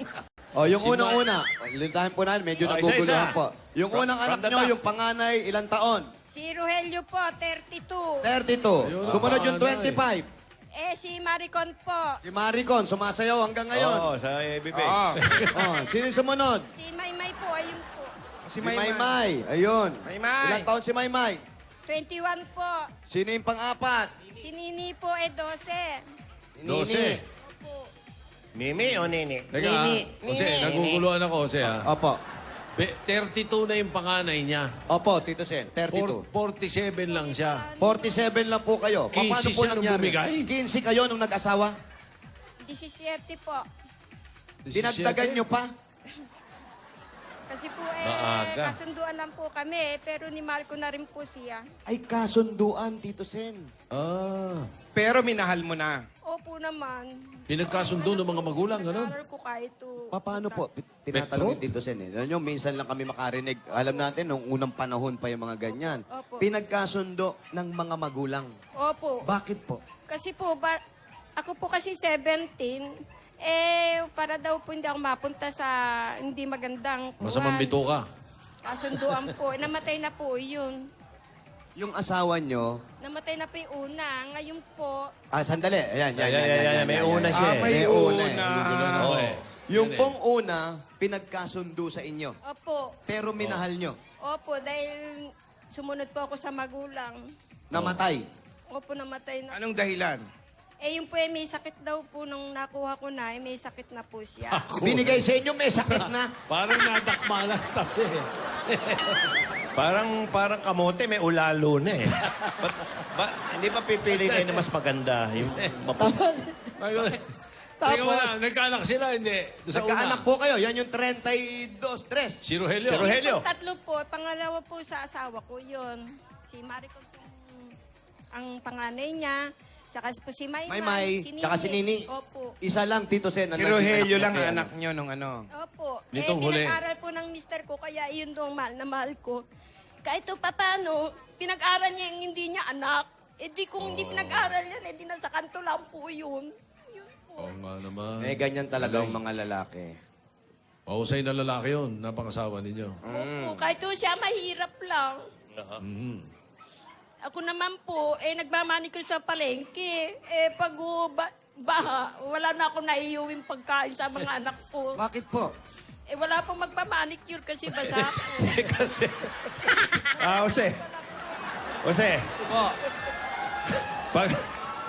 O, yung unang-una. Litahin po natin, medyo O, naguguluhan isa-isa. po. Yung unang From anak the nyo, top. yung panganay, ilang taon? Si Rogelio po, 32. 32. Ayun, Sumunod yung panganay. 25. Si Maricon po. Si Maricon, sumasayaw hanggang ngayon. Oo, sa ABB. Oo. Oh, sino yung sumunod? Si Maymay po, ayun po. Si Si Maymay. Ayun. Maymay. Ilang taon si Maymay? 21 po. Sino yung pang-apat? Si Nini po, 12. Nini. 12. Opo. Mimi o Nini? Teka, Nini. Jose, naguguluhan ako, Jose, ha? Opo. 32 na yung panganay niya. Opo, Tito Sen. 32. 47 lang siya. 47 lang po kayo. 15 Paano po siya nung nangyari? bumigay? 15 kayo nung nag-asawa? 17 po. Dinagdagan nyo pa? Kasi po Maaga. kasunduan lang po kami. Pero ni Marco na rin po siya. Ay, kasunduan, Tito Sen. Pero minahal mo na. Opo naman. Pinagkasundo ng mga magulang, gano'n? Nag-aaral ko kahit to. Paano po? Tinatanong ni Tito Sen eh. Alam nyo, minsan lang kami makarinig. Alam natin, nung unang panahon pa yung mga ganyan. Opo. Pinagkasundo ng mga magulang. Opo. Bakit po? Kasi po, ako po kasi 17. Para daw po hindi ako mapunta sa hindi magandang Masamang bituka. kasunduan po. Namatay na po yun. Yung asawa nyo, Namatay na po yung una. Ngayon po, sandali. Ayan, yan, Ayan, may una siya eh. May una. una. Oo. Yung pong una, pinagkasundo sa inyo. opo. Pero minahal nyo. Opo, dahil sumunod po ako sa magulang. Namatay. Opo, namatay na. Anong dahilan? Eh, yung po may sakit daw po nung nakuha ko na, may sakit na po siya. Binigay sa inyo, may sakit na. Parang nadakma lang tabi. Parang kamote, may ulalo na eh. Hindi ba pipili kayo na mas maganda? Yung Tapos, nagkaanak sila, hindi. Sa Nagkaanak una. po kayo. Yan yung 32. Si Rogelio. Si Rogelio. Yung tatlo po, pangalawa po sa asawa ko, yun. Si Maricol po ang panganay niya. Saka po si Maymay. Maymay, tsaka si Nini. Opo. Isa lang, Tito Sen. Si Rogelio lang ang anak nyo nung ano. Opo. Nitong huli. Pinag-aral po ng mister ko, kaya yun doon mahal na mahal ko. Kahit paano, pinag-aral niya yung hindi niya anak. Eh di kung hindi pinag-aral yan, eh di nasa kanto lang po yun. Yun po. Oo nga naman. Eh, ganyan talaga ang mga lalaki. Mahusay na lalaki yun. Napangasawa ninyo. Opo. Kahit po siya mahirap lang. Mhm. Ako naman po, nagmamanicure sa palengke. Pag baha, wala na ako naiuwing pagkain sa mga anak ko. Bakit po? Wala pong magpamanicure kasi basa ako. Kasi... Jose. Jose. Po.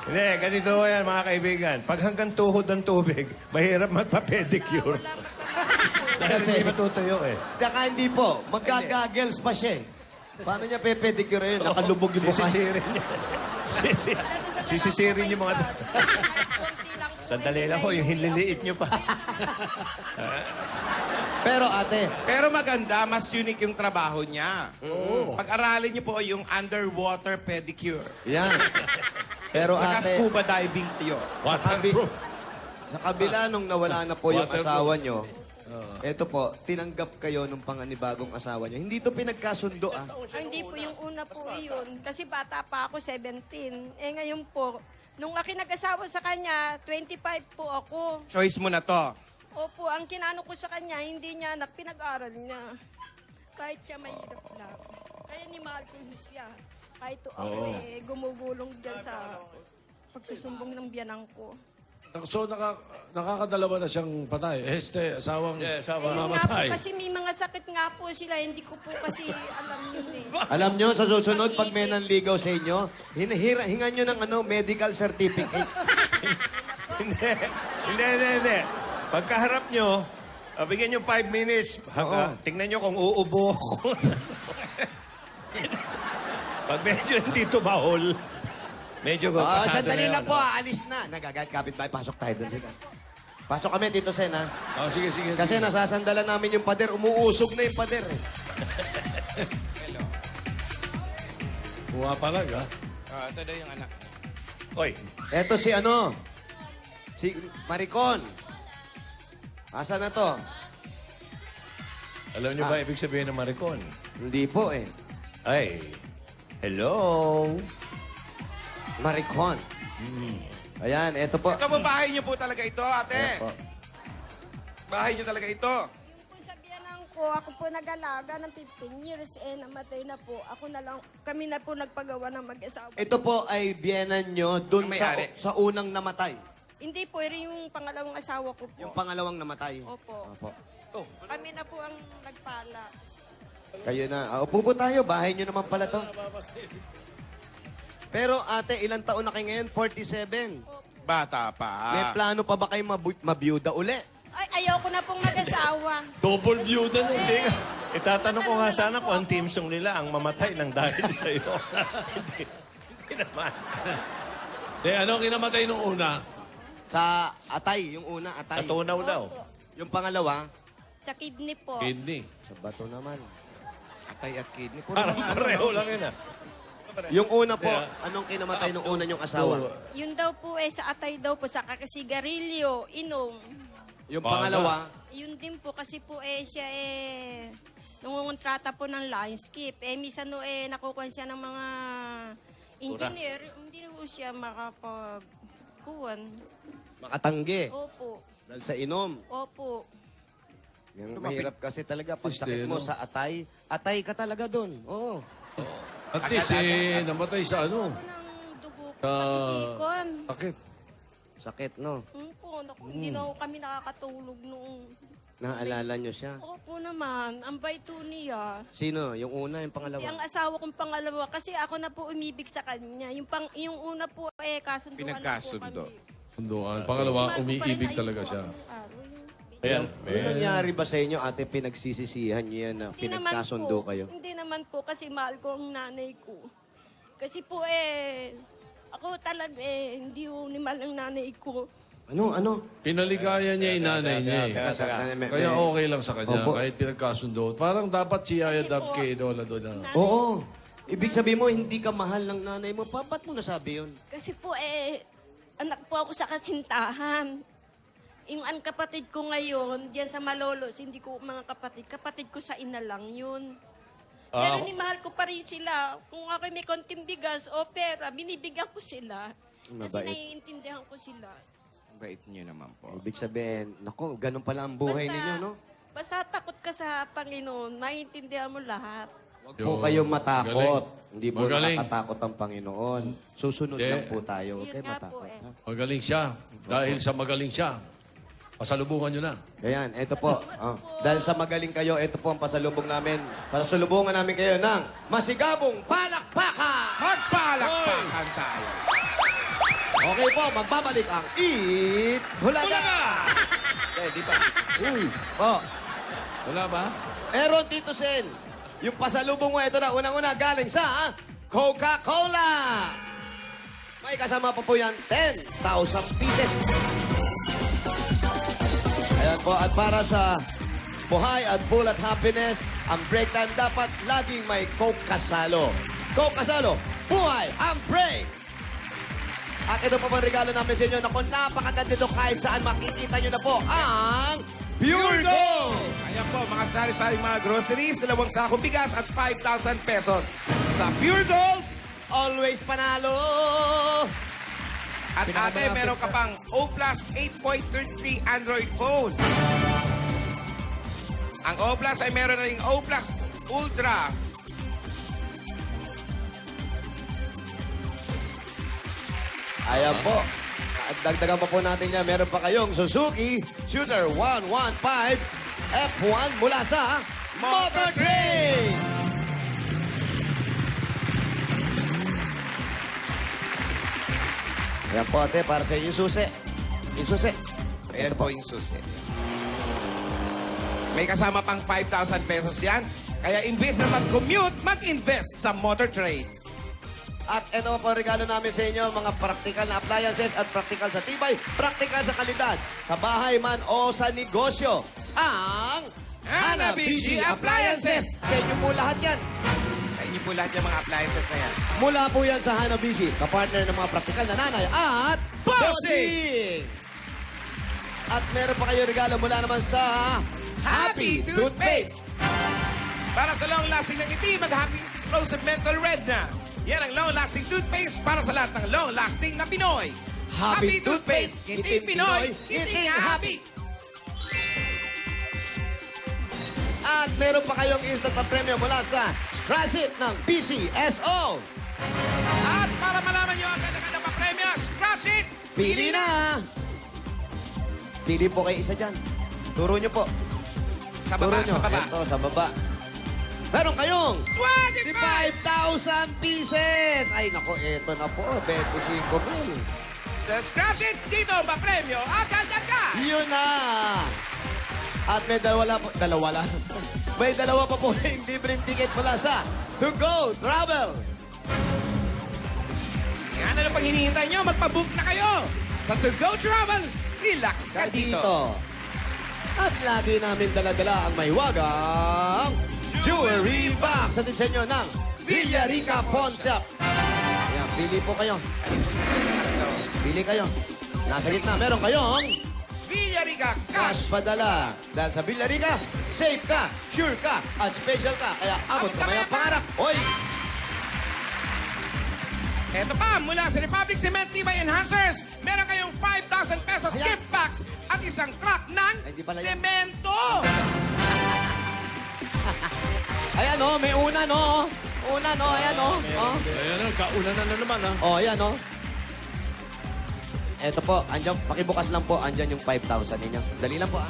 Hindi, ganito yan mga kaibigan. Pag hanggang tuhod ang tubig, mahirap magpa-pedicure. Wala magpamanicure. Kasi hindi matutuyo eh. Tsaka hindi po. Magkagagels pa siya eh. Paano niya pepedicure yun? Nakalubog yung mukha. Sisisirin niya. Sisisirin yung mga... Konti lang po. Sandali lang ho, yung hinliliit niyo pa. Pero ate, Pero maganda, mas unique yung trabaho niya. Pag-aralin niyo po yung underwater pedicure. yan. Pero ate, Naka-scuba diving kayo. Waterproof. sa kabila nung nawala na po yung Waterproof. asawa nyo, eto po, tinanggap kayo nung panganibagong asawa nyo. Hindi to pinagkasundo ah. Ay, hindi po yung una po yun. Kasi bata pa ako, 17. Ngayon po, nung ako nag-asawa sa kanya, 25 po ako. Choice mo na to. Opo, ang kinano ko sa kanya, hindi niya anak, pinag-aral niya. Kahit siya mahirap lang. Kaya ni mahal ko siya. Kahit ako gumugulong dyan sa pagsusumbong ng biyanang ko. So, nakakadalawa na siyang patay. Asawang Nga po, mamatay. kasi may mga sakit nga po sila, hindi ko po kasi alam yun eh. Alam nyo, sa susunod, pag may nanligaw sa inyo, hingan nyo ng medical certificate. Hindi. Pagkaharap nyo, bigyan nyo 5 minutes. Tingnan nyo kung uubo ako. Pag medyo hindi tumahol, medyo pasado Sandali na lang yan, po, no? alis na. Nagagad kapitbahay, pasok tayo doon. Pasok kami, Tito Sen, ha? Sige. Kasi nasasandalan namin yung pader, umuusog na yung pader, eh. Pumapalag, ha? Ito daw yung anak. Oy, Eto si si Maricon. Asa na to? alam nyo ba ibig sabihin ng Maricon? Hindi po, eh. Ay, hello? Maricon. Ayan, eto po. Ito po, bahay niyo po talaga ito, ate. Ayan po. Bahay niyo talaga ito. Yung po sa biyanang ko, ako po nag-alaga ng 15 years, namatay na po. Kami na po nagpagawa ng mag-asawa. Ito po ay biyenan nyo dun Ang sa, may-ari. sa unang namatay. Hindi po, yung pangalawang asawa ko po. Yung pangalawang namatay. Opo. Opo. Kami na po ang nagpala. Kayo na. Upo po tayo. Bahay nyo naman pala to. Pero ate, ilang taon na kayo ngayon? 47. Bata pa. May plano pa ba kayo mabiyuda uli? Ay, ayoko na pong mag-asawa. Double view na nun. Hindi nga. Itatanong ko nga sana kung ang team song nila ang mamatay ng dahil sa'yo. Hindi naman. Anong kinamatay nung una? Sa Atay, yung una, Atay. Natunaw daw. Yung pangalawa, Sa kidney po. Kidney. sa bato naman. Atay at kidney. Parang pareho lang yun ah. Yung una po, anong kinamatay nung una yung asawa? Yun daw po sa atay daw po, sa kakasigarilyo, inom. Yung pangalawa, Yun din po kasi po siya nangungontrata po ng landscape. Minsan nakukuha siya ng mga engineer, hindi po siya makapagkuhan. makatanggi. Opo. Dahil sa inom. Opo. Yung mahirap kasi talaga, pag Triste, sakit mo no? sa Atay, Atay ka talaga dun. Oo. At least, namatay sa ano? Ako ng dugo po, Sa... pag-isikon. Sakit. Sakit, no? Po. Naku, hindi na kami nakakatulog noong... Naalala niyo siya? Opo naman, ang baito niya. Sino? Yung una, yung pangalawa? Yung asawa kong pangalawa, kasi ako na po umibig sa kanya. Yung una po, kasunduan na po Pinagkasundo. kami. Sunduan. Pangalawa, Mahal ko pa rin umiibig na talaga ayoko siya. akong araw. Ayan. Ano nangyari ba sa inyo, ate, pinagsisisihan niyo yan na Hindi naman pinagkasundo po. kayo? Hindi naman po kasi mahal ko ang nanay ko. Kasi po ako talaga hindi ko ni mahal ang nanay ko. Ano? Pinaligaya niya yung nanay niya eh. Kaya okay lang sa kanya, Opo. kahit pinagkasundo. Parang dapat si Yaya Kasi Dab po, kay Lola doon na. Oo. Ibig sabihin mo, hindi ka mahal ng nanay mo. Ba't mo nasabi yun? Kasi po anak po ako sa kasintahan. Yung ang kapatid ko ngayon, diyan sa Malolos, hindi ko mga kapatid ko sa ina lang yun. Pero ni mahal ko pa rin sila. Kung ako may konting bigas o pera, binibigyan ko sila. Kasi Mabait. naiintindihan ko sila. Bait niyo naman po. Ibig sabihin, naku, ganun pala ang buhay ninyo, no? Basta takot ka sa Panginoon, maiintindihan mo lahat. Huwag po kayong matakot. Hindi po Magaling. nakakatakot ang Panginoon. Susunod Hindi. lang po tayo. Huwag Yun kayo nga matakot. po eh. ha? Magaling siya. Dahil sa magaling siya, pasalubungan nyo na. Ayan, ito po. Dahil sa magaling kayo, ito po ang pasalubong namin. Pasalubungan namin kayo ng masigabong palakpakan! Magpalakpakan tayo. Okay po, magbabalik ang Eat Hulaga! Di ba? Po, Wala ba? meron Tito Sen. Yung pasalubong mo, ito na, unang-una, galing sa Coca-Cola. May kasama pa po yan, 10,000 pieces. Ayan po, at para sa buhay at bulat happiness, ang break time dapat laging may Coke kasalo. Coke kasalo, buhay ang break! At ito po ang regalo namin sa inyo. Naku, napakaganda ito kahit saan makikita nyo na po ang Pure Gold! Ayan po, mga sari-saring mga groceries, 2 sakong bigas at 5,000 pesos. Sa Pure Gold, Always panalo! at ate, meron ka pang O Plus 8.33 Android phone. Ang O Plus ay meron na rin O Plus Ultra. Ayan po. At dagdagan pa po natin yan. Meron pa kayong Suzuki Shooter 115 F1 mula sa Motor Trade! Ayan po ate, para sa inyong susi. Yung susi. Ayan po yung susi. May kasama pang 5,000 pesos yan. Kaya imbes na mag-commute, mag-invest sa Motor Trade. At ito po ang regalo namin sa inyo, mga practical na appliances at practical sa tibay, practical sa kalidad, sa bahay man o sa negosyo. Ang Hanabishi Appliances! Sa inyo po lahat yan. Sa inyo po lahat yung mga appliances na yan. Mula po yan sa Hanabishi, kapartner ng mga practical na nanay at Bossing! At meron pa kayo regalo mula naman sa Happy Toothpaste! Para sa long-lasting ng ngiti, mag-Happy Explosive Mental Red na. Yan ang long-lasting toothpaste para sa lahat ng long-lasting na Pinoy. Happy Toothpaste! Ngiting Pinoy, ngiting happy! At meron pa kayong instant pa-premium mula sa Scratch It ng PCSO. At para malaman nyo ang ganda-ganda pa premyo, scratch it! Pili na! Pili po kayo isa dyan. Turo nyo po. Sa baba, Turo nyo. sa baba. Ito, sa baba. Meron kayong 25! 5,000 pieces! Ay, nako, eto na po. 25,000. Sa scratch it, dito ang pa-premyo, agad-agad! Yun na! At may dalawa lang. May dalawa pa po yung libreng ticket mula sa To Go Travel. Yan, ano pang hinihintay nyo? Magpabook na kayo! Sa To Go Travel, relax ka dito. At lagi namin dala-dala ang mahiwagang jewelry box sa disenyo ng Villarica Pawn Shop. Ayan, pili po kayo. Pili kayo. Nasa gitna, meron kayong Villarica cash Cash! padala. Dahil sa Villarica, safe ka, sure ka, at special ka. Kaya abot ka may pangarap. Hoy! Eto pa, mula sa Republic Cement Tibay Enhancers, meron kayong 5,000 pesos Ayan. gift box at isang truck ng Ay, di pala yan. semento! Ayan o, may una no. Una no, ayan o. Oh. Ayan na, kauna na naman ha. Oh, ayan o. Eto po, andyan, pakibukas lang po, andyan yung 5,000 ninyo. Dali lang po,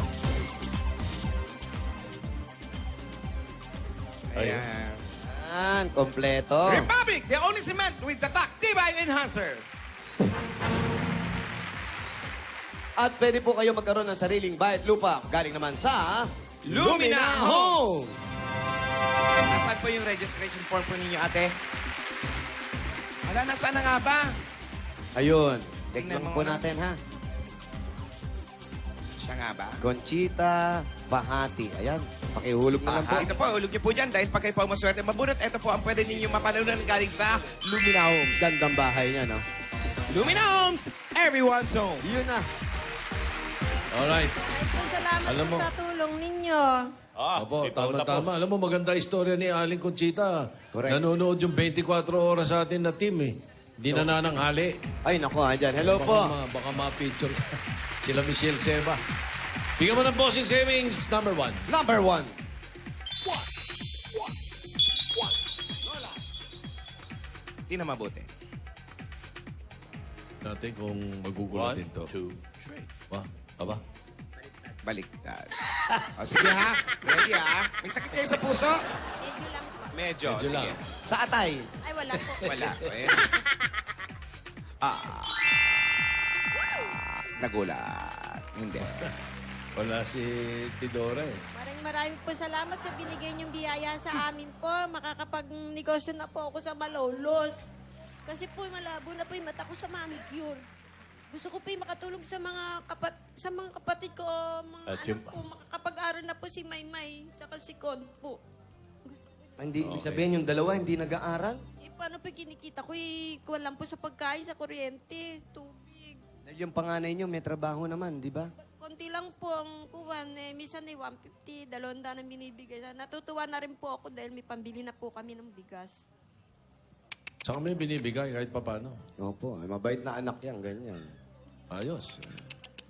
Ayan. Ayan, kompleto. Republic, the only cement with the Tibay Enhancers. At pwede po kayo magkaroon ng sariling bayad lupa. Galing naman sa Lumina Home. Nasaan po yung registration form po ninyo, ate? Wala, nasaan na nga ba? Ayun, check Tingnan lang mo po nga. natin ha. Siya nga ba? Conchita Bahati. Ayan, pakihulog na lang po. Ito po, ulog niyo po dyan dahil pag kayo po maswerte mabunot, ito po ang pwede ninyo mapanood galing sa Lumina Homes. Gandang bahay niya, no? Lumina Homes, everyone's home. Yun na. Alright. Salamat Alam mo. po sa tulong ninyo. Opo, tama-tama. Alam mo, maganda istorya ni Aling Conchita. Correct. Nanonood yung 24 oras sa atin na team eh. Hindi na nananghali. Ay, naku, andyan. Hello po. Baka ma-picture ka. Sila Michelle Seba. Bigyan mo ng bossing savings, number 1. Number 1. Hindi na mabuti. Natin kung magugulatin to. 1, 2, 3. Aba? Baliktad. O, sige ha. Ready ha. May sakit kayo sa puso? Medyo lang po. Medyo. Medyo Sige. lang. Sa atay. Ay, wala po. Wala. O, ayan. Nagulat. Hindi. Wala si Tidora eh. Maraming po salamat sa binigay niyong biyaya sa amin po. Makakapag-negosyo na po ako sa Malolos. Kasi po malabo na po yung mata ko sa manicure. Gusto ko po yung makatulong sa mga kapatid ko, mga At anak yung- po. Makakapag-aral na po si Maymay, tsaka si Con po. Hindi, ibig sabihin yung dalawa hindi nag-aaral? Eh, paano po kinikita ko? Eh, kuwan lang po sa pagkain, sa kuryente, tubig. Dahil yung panganay nyo may trabaho naman, di ba? Konti lang po ang kuwan. Eh, minsan ay 150, 200 ang binibigay. Natutuwa na rin po ako dahil may pambili na po kami ng bigas. Saka may binibigay kahit papano. Opo, mabait na anak yan, ganyan. Ayos.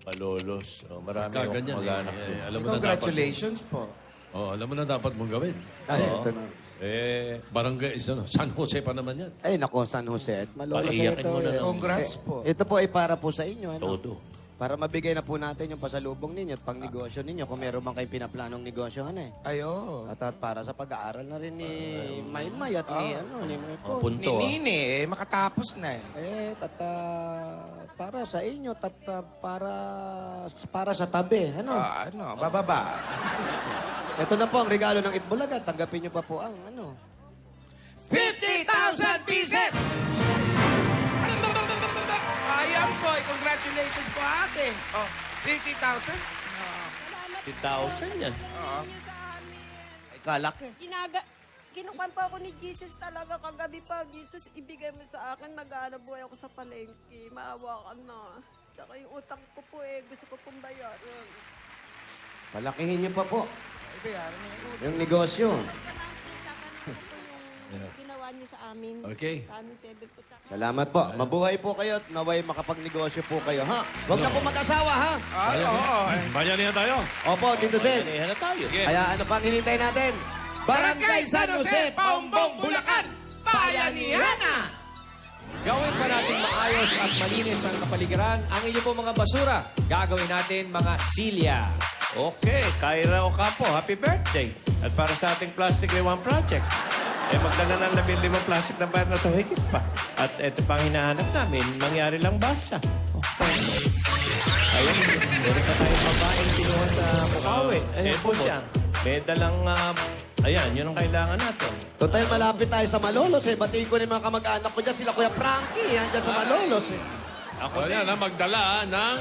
Malolos. Oh, marami yung Kaganyan mag-anak eh. doon. Alam mo na dapat. Congratulations po. Alam mo na dapat mong gawin. Ay, ito na. Barangay, San Jose pa naman yan. Ay, nako, San Jose. At Malolos Paiyakin ito. mo na lang. Congrats po. Ito po ay para po sa inyo. Ano? Todo. Para mabigay na po natin yung pasalubong ninyo at pang negosyo ninyo kung meron bang kayo pinaplanong negosyo. Ayo. At para sa pag-aaral na rin ni Maymay at ni Marco. Ni Nini, makatapos na eh. Para sa inyo, para sa tabi. Ano? Bababa. Ito na po ang regalo ng Itbulaga. Tanggapin niyo pa po ang 50,000 pieces! Ayan po, congratulations po ate. Oh, 50,000? 50,000 yan. Oo. Niyo sa amin. Ay, kalak eh. Kinukuhan pa ako ni Jesus talaga kagabi pa. Jesus, ibigay mo sa akin. Mag-aana buhay ako sa palengke. Maawa ka na. Tsaka yung utang ko po gusto ko pong bayaran. Palakihin niyo pa po Ay, bayaran niya yung utang. yung negosyo. Tatanong ko po yung ginawa niyo sa amin. Okay. Sa aming 7 po. Tsaka Salamat po. Mabuhay po kayo at naway makapagnegosyo po kayo, ha? Huwag na po mag-asawa, ha? Ay, oo. Bayanihan tayo. Opo, Tito Sen. Panihan na tayo. Sige. Kaya ano pang hinintay natin? Barangay San Jose, Paumbong, Bulacan, Bayanihan na! Gawin pa natin maayos at malinis ang kapaligiran. Ang inyo po mga basura, gagawin natin mga silya. Okay, Kyra Ocampo, happy birthday. At para sa ating Plastic Rewan Project, magdala ng 15 plastic na bayad na sa higit pa. At ito pang hinahanap namin, mangyari lang basa. Okay. Ayun, meron pa tayong babaeng kinuha sa Bukawi. Ayun po siya. May dalang, ayan, yun ang kailangan natin. Total, malapit tayo sa Malolos, eh. Batiin ko na yung mga kamag-anak ko dyan. Sila Kuya Frankie, yan dyan sa Malolos, eh. Ako O yan, magdala ng,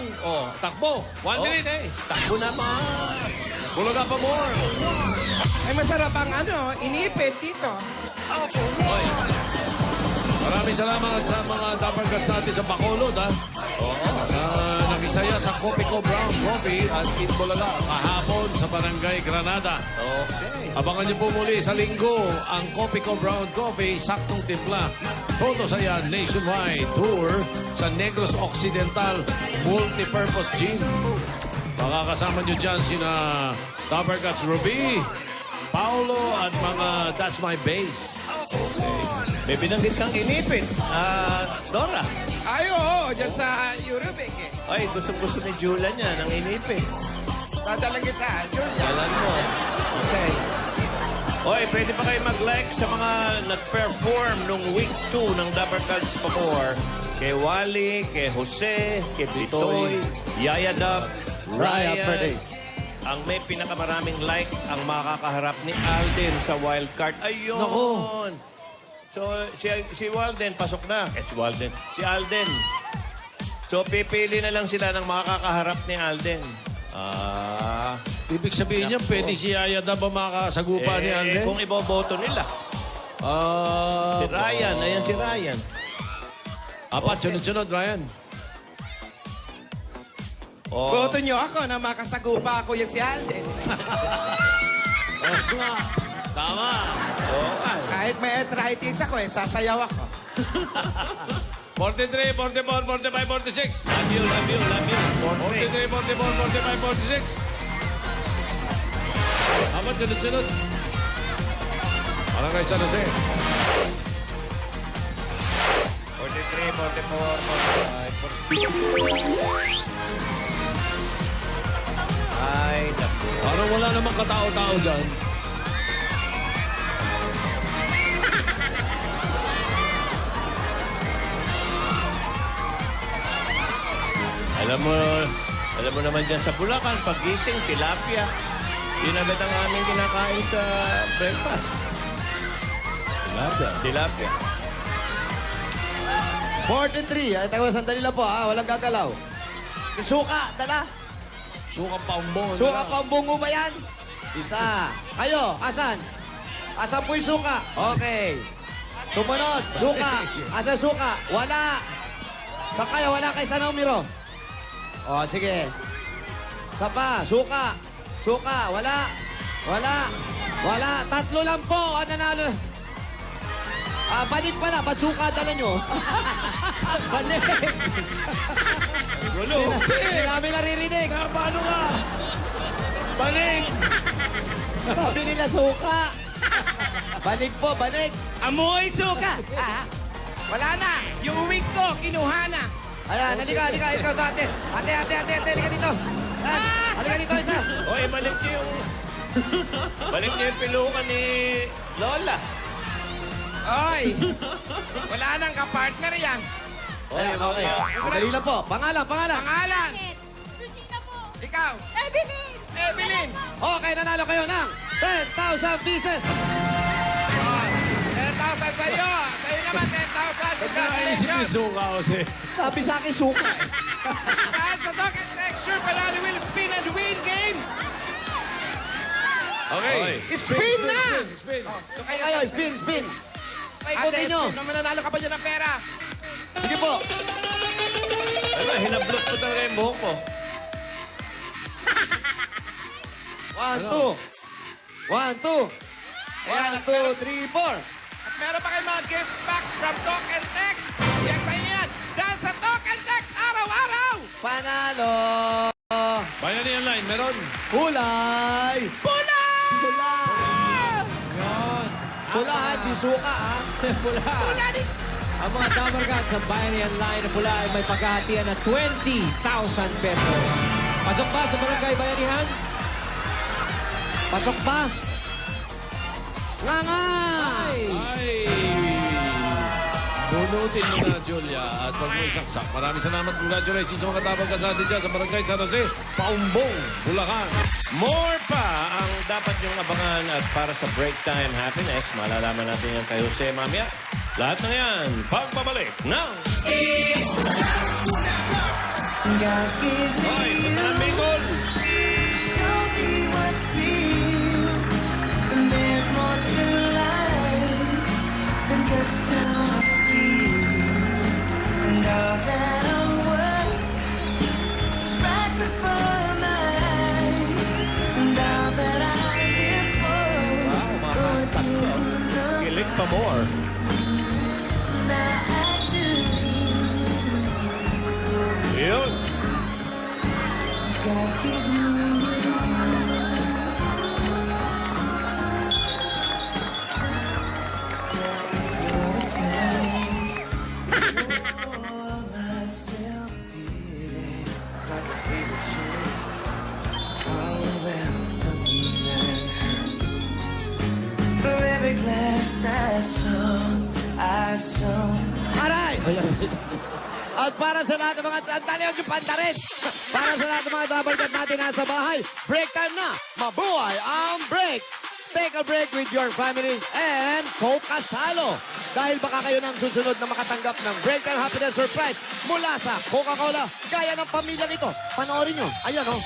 takbo. 1 minute. Okay, takbo naman. Bulaga pa more. Ay, masarap ang inipit dito. Maraming salamat sa mga Dapper Cats natin sa Bacolod, ha? Oo. Nakisaya sa Copico Brown Coffee at Itbulaga kahapon sa Barangay Granada. Okay. Abangan niyo po muli sa linggo ang Copico Brown Coffee, saktong timpla. Toto saya nationwide tour sa Negros Occidental Multipurpose Gym. Makakasama niyo dyan sina Dapper Cats Ruby, Paulo at mga That's My Base. May binanggit kang inipit. Dora. Ay, oo. dyan sa Eurobic eh. Ay, gusto ni Julia niya ng inipin. Dadalang kita, Julia. Alam mo. Okay. Oy, pwede pa kayo mag-like sa mga nag-perform nung week 2 ng Dapper Cats Pamor. Kay Wally, kay Jose, kay Bitoy, Yaya Dub, Raya per day. Ang may pinakamaraming like ang makakaharap ni Alden sa wildcard. Ayun! Naku. So, si Walden, pasok na. Si Alden. So, pipili na lang sila ng makakaharap ni Alden. Ibig sabihin niya, pwede si Yaya na ba makasagupa ni Alden? Kung iboboto nila. Si Ryan, ayan si Ryan. Apat, sunod-sunod, Ryan. Oh. Boto nyo ako na makasagupa ako yan si Alden. Tama. Kahit may arthritis ako eh, sasayaw ako. 43, 44, 45, 46. Love you. 43, 44, 45, 46. Apat, sunod-sunod. Parang kay San Jose. 43, 44, 45, 46. Ay, naku. Parang wala namang katao-tao dyan. Alam mo naman dyan sa Bulacan, paggising, tilapia. Yun agad ang aming kinakain sa breakfast. Tilapia. 43. Ay, tayo, sandali lang po, ha? Walang gagalaw. Suka, dala. Suka paumbong. Suka pambungo ba yan? Isa. Kayo, asan? Asan po yung suka? Okay. Sumunod, suka. Asan suka? Wala. Saan kayo? Wala kay San Umiro. O, sige. Sa pa, suka. Suka, wala. Wala. Tatlo lang po. Ano nanalo? Banig pala. Ba't suka dala nyo? Banig! Gulo. Hindi namin naririnig. Paano nga? Baning! Sabi nila suka. Banig po, banig. Amoy suka! Wala na! Yung wig ko, kinuha na! Ayan, halika. Ikaw, ate. Ate, halika dito. Ayan, halika dito, isa. Oy, balik niyo yung pilukan ni Lola. Oy! Wala nang kapartner yan! Ayan, okay. Madali lang po. Pangalan. Pangalan! Regina po. Ikaw! Evelyn. Evelyn! Okay, nanalo kayo ng 10,000 pieces. 10,000 sa'yo! Sa'yo naman, 10,000! Naisip yung Congratulations! suka kasi. Sabi sa akin, suka. Dahil sa Talk and Texture, Palani will spin and win game! Okay. Spin na! Spin. Kayo, spin. Paikutin nyo. naman nanalo ka ba dyan ng pera? Sige po. Ano, hinablok ko talaga yung buhok ko. 1, 2. 1, 2, 3, 4. At meron pa kayong mga gift packs from Talk and Text. Yan sa inyo yan. Dahil sa Talk and Text, araw-araw! Panalo. Bayani online, meron. Kulay. Pula! Yun. Pula, di suka, ha? Pula. Pula din! Ang mga Dapper Cats sa Bayanihan Line na pula ay may paghahatian na 20,000 pesos. Pasok ba sa Barangay Bayanihan? Pasok pa. Nga. Ay! Bunutin mo na, Julia, at huwag mo isaksak. Maraming salamat. Congratulations sa mga tabang kasati dyan sa Barangay San Jose, Paumbong, Bulacan. More pa ang dapat yung abangan at para sa break time happiness. Malalaman natin yan kay Jose mamaya. Lahat na yan, pagbabalik ng... Hoy, punta ng Bicol! Wow, mga hashtag ko. Kilig pa more. Yun. Aray! At para sa lahat ng mga taliog yung panta rin. Para sa lahat ng mga dabarkat natin nasa bahay, break time na. Mabuhay ang break. Take a break with your family and Coca Salo. Dahil baka kayo nang susunod na makatanggap ng Break Time Happiness Surprise mula sa Coca-Cola. Gaya ng pamilyang ito. Panoorin nyo. Ayan, oh.